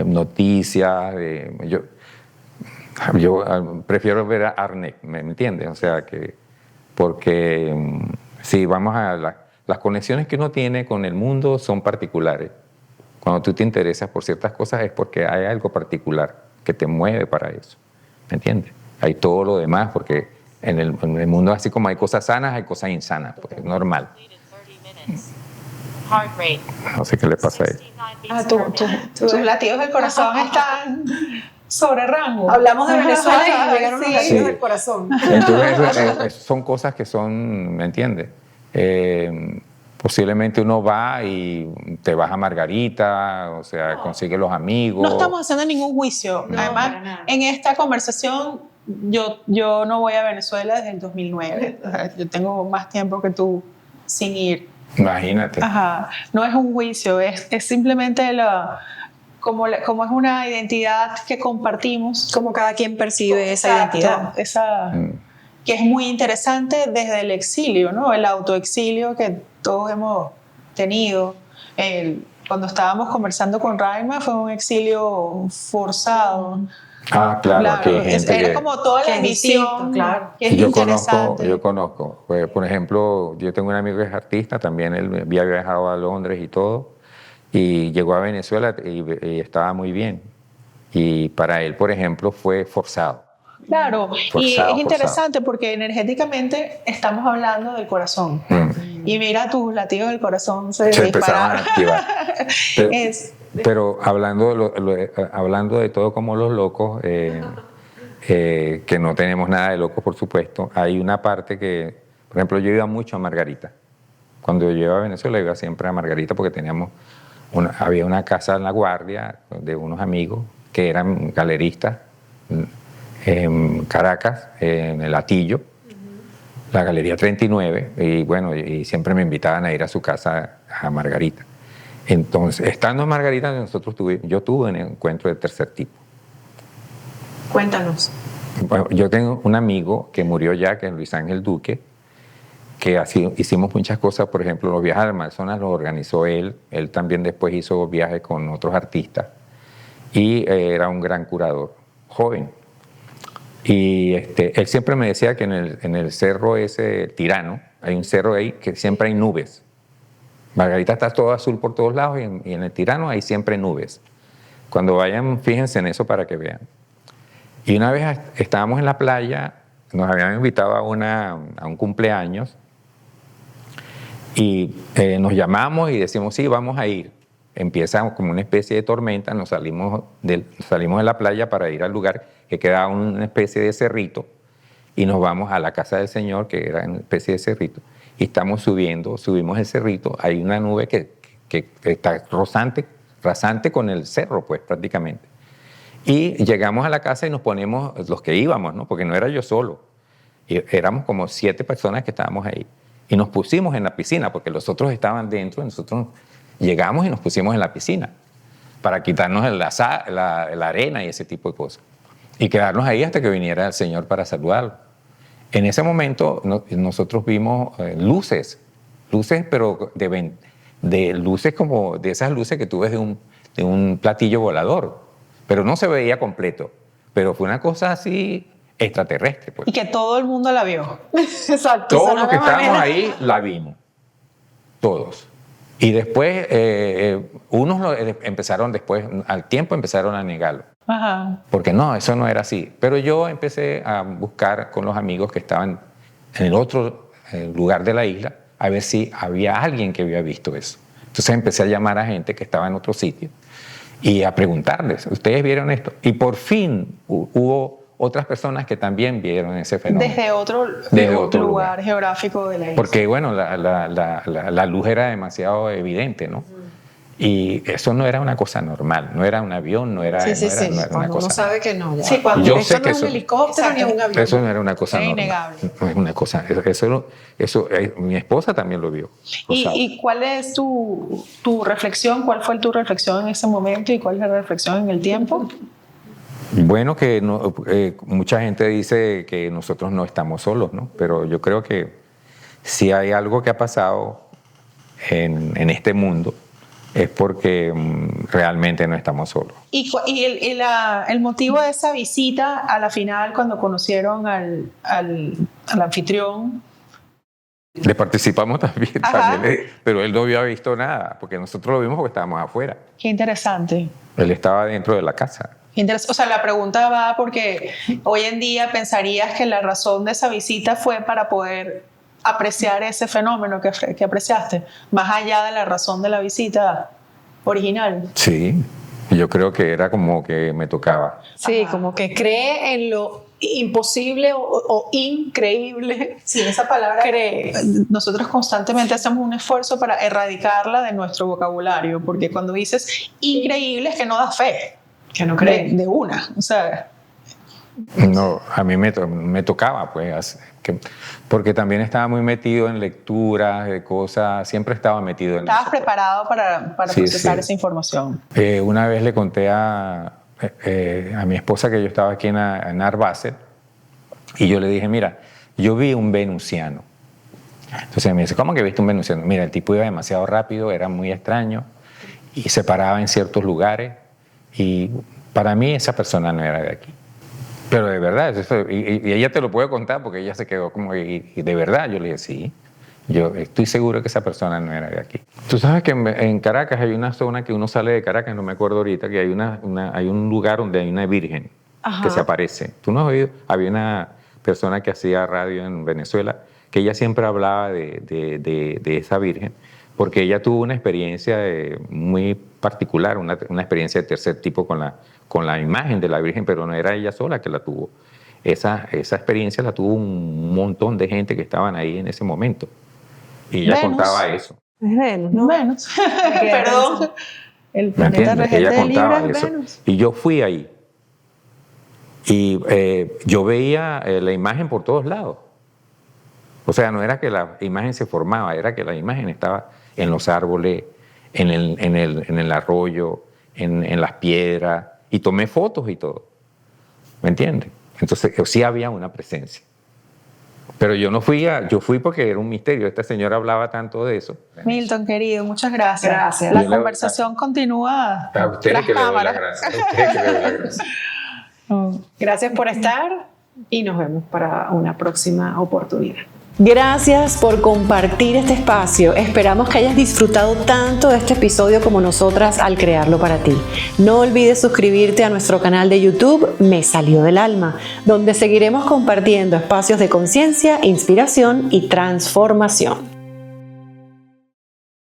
noticias. Yo prefiero ver a Arnet, ¿me entiendes? O sea, porque si vamos a las conexiones que uno tiene con el mundo son particulares. Cuando tú te interesas por ciertas cosas es porque hay algo particular que te mueve para eso, ¿me entiendes? Hay todo lo demás, porque en el mundo así como hay cosas sanas, hay cosas insanas, pues es normal. Heart rate. No sé qué le pasa a él. 69 beats per minute. Tus latidos del corazón están sobre rango. Hablamos de Venezuela y llegaron los Sí. latidos Sí. del corazón. Entonces, son cosas que son, ¿me entiendes? Posiblemente uno va y te vas a Margarita, o sea, consigue los amigos. No estamos haciendo ningún juicio. No, Además, para nada. en esta conversación, yo no voy a Venezuela desde el 2009. O sea, yo tengo más tiempo que tú sin ir. Imagínate. Ajá. No es un juicio, es simplemente como es una identidad que compartimos. Como cada quien percibe esa Exacto, identidad. que es muy interesante desde el exilio, ¿no? El autoexilio que todos hemos tenido. Cuando estábamos conversando con Raima fue un exilio forzado. Ah, claro, aquí hay gente era que... como toda que la es visión, distinto, claro. que es interesante. Yo conozco. Pues, por ejemplo, yo tengo un amigo que es artista, también él había viajado a Londres y todo, y llegó a Venezuela y estaba muy bien. Y para él, por ejemplo, fue forzado. Claro, y Forzado, es interesante porque energéticamente estamos hablando del corazón. Y mira, tus latidos del corazón se empezaron a dispararon. activar. Pero, Es- pero hablando, hablando de todo como los locos, que no tenemos nada de locos, por supuesto, hay una parte que, por ejemplo, yo iba mucho a Margarita. Cuando yo iba a Venezuela, iba siempre a Margarita porque había una casa en La Guardia de unos amigos que eran galeristas en Caracas, en el Atillo, la Galería 39, y bueno, y siempre me invitaban a ir a su casa a Margarita. Entonces, estando en Margarita, yo tuve un encuentro de tercer tipo. Cuéntanos. Bueno, yo tengo un amigo que murió ya, que es Luis Ángel Duque, que así hicimos muchas cosas. Por ejemplo, los viajes al Amazonas los organizó él. Él también después hizo viajes con otros artistas. Y era un gran curador, joven. Y él siempre me decía que en el cerro ese Tirano, hay un cerro ahí que siempre hay nubes. Margarita está todo azul por todos lados y en el Tirano hay siempre nubes. Cuando vayan, fíjense en eso para que vean. Y una vez estábamos en la playa, nos habían invitado a un cumpleaños y nos llamamos y decimos, sí, vamos a ir. Empieza como una especie de tormenta, nos salimos de la playa para ir al lugar que quedaba una especie de cerrito y nos vamos a la casa del Señor, que era una especie de cerrito, y estamos subimos el cerrito, hay una nube que está rasante con el cerro, pues prácticamente. Y llegamos a la casa y nos ponemos, los que íbamos, ¿no? Porque no era yo solo, éramos como 7 personas que estábamos ahí, y nos pusimos en la piscina, porque los otros estaban dentro, y nosotros llegamos y nos pusimos en la piscina, para quitarnos la arena y ese tipo de cosas, y quedarnos ahí hasta que viniera el Señor para saludarlo. En ese momento nosotros vimos luces, pero de luces como de esas luces que tú ves de un platillo volador, pero no se veía completo, pero fue una cosa así extraterrestre, pues. y que todo el mundo la vio. Exacto. Todos los que estábamos ahí la vimos, todos. Y después unos empezaron después, al tiempo empezaron a negarlo. Ajá. Porque no, eso no era así. Pero yo empecé a buscar con los amigos que estaban en el otro lugar de la isla a ver si había alguien que había visto eso. Entonces empecé a llamar a gente que estaba en otro sitio y a preguntarles, ¿ustedes vieron esto? Y por fin hubo otras personas que también vieron ese fenómeno. Desde otro lugar geográfico de la isla. Porque, bueno, la luz era demasiado evidente, ¿no? Y eso no era una cosa normal, no era un avión, no era, Sí, sí, no era, sí. no era una Cuando uno cosa. sabe que no. Ya. Sí, cuando Yo Esto sé no que es un eso, helicóptero ni un avión. eso no era una cosa Es normal. innegable. No es una cosa. Mi esposa también lo vio. Rosado. ¿Y cuál es tu reflexión? ¿Cuál fue tu reflexión en ese momento y cuál es la reflexión en el tiempo? Bueno, que mucha gente dice que nosotros no estamos solos, ¿no? Pero yo creo que si hay algo que ha pasado en este mundo es porque realmente no estamos solos. Y el motivo de esa visita a la final, cuando conocieron al anfitrión. Le participamos también, Ajá. pero él no había visto nada, porque nosotros lo vimos porque estábamos afuera. Qué interesante. Él estaba dentro de la casa. O sea, la pregunta va porque hoy en día pensarías que la razón de esa visita fue para poder apreciar ese fenómeno que apreciaste, más allá de la razón de la visita original. Sí, yo creo que era como que me tocaba. Sí, Ajá. como que cree en lo imposible o increíble. Sí, esa palabra Cree. nosotros constantemente hacemos un esfuerzo para erradicarla de nuestro vocabulario, porque cuando dices increíble es que no da fe, Que no cree. de una, o sea, No, a mí me tocaba, pues, porque también estaba muy metido en lecturas, de cosas, siempre estaba metido en estabas eso. preparado para Sí, procesar sí. esa información. Una vez le conté a mi esposa que yo estaba aquí en Art Basel y yo le dije, mira, yo vi un venusiano. Entonces me dice, ¿cómo que viste un venusiano? Mira, el tipo iba demasiado rápido, era muy extraño y se paraba en ciertos lugares y para mí esa persona no era de aquí. Pero de verdad, y ella te lo puede contar porque ella se quedó como, y de verdad, yo le dije, sí, yo estoy seguro que esa persona no era de aquí. Tú sabes que en Caracas hay una zona que uno sale de Caracas, no me acuerdo ahorita, que hay hay un lugar donde hay una virgen. Ajá. Que se aparece. ¿Tú no has oído? Había una persona que hacía radio en Venezuela que ella siempre hablaba de esa virgen porque ella tuvo una experiencia muy particular, una experiencia de tercer tipo con la imagen de la virgen, pero no era ella sola que la tuvo. Esa experiencia la tuvo un montón de gente que estaban ahí en ese momento. Y ella Venus. contaba eso. Es Venus, ¿no? Menos. quedé Perdón. pensando. El ¿Me planeta entiendes? regente Ella de contaba Libra es eso. Venus. Y yo fui ahí. Y yo veía la imagen por todos lados. O sea, no era que la imagen se formaba, era que la imagen estaba en los árboles, en el arroyo, en las piedras, y tomé fotos y todo. ¿Me entiendes? Entonces, sí había una presencia. Pero yo no fui yo fui porque era un misterio. Esta señora hablaba tanto de eso. Milton, querido, muchas gracias. Gracias. La Yo le- conversación continúa. A ustedes tras que le doy la cámaras. gracia. A ustedes que le doy la gracia. Gracias por estar y nos vemos para una próxima oportunidad. Gracias por compartir este espacio. Esperamos que hayas disfrutado tanto de este episodio como nosotras al crearlo para ti. No olvides suscribirte a nuestro canal de YouTube Me Salió del Alma, donde seguiremos compartiendo espacios de conciencia, inspiración y transformación.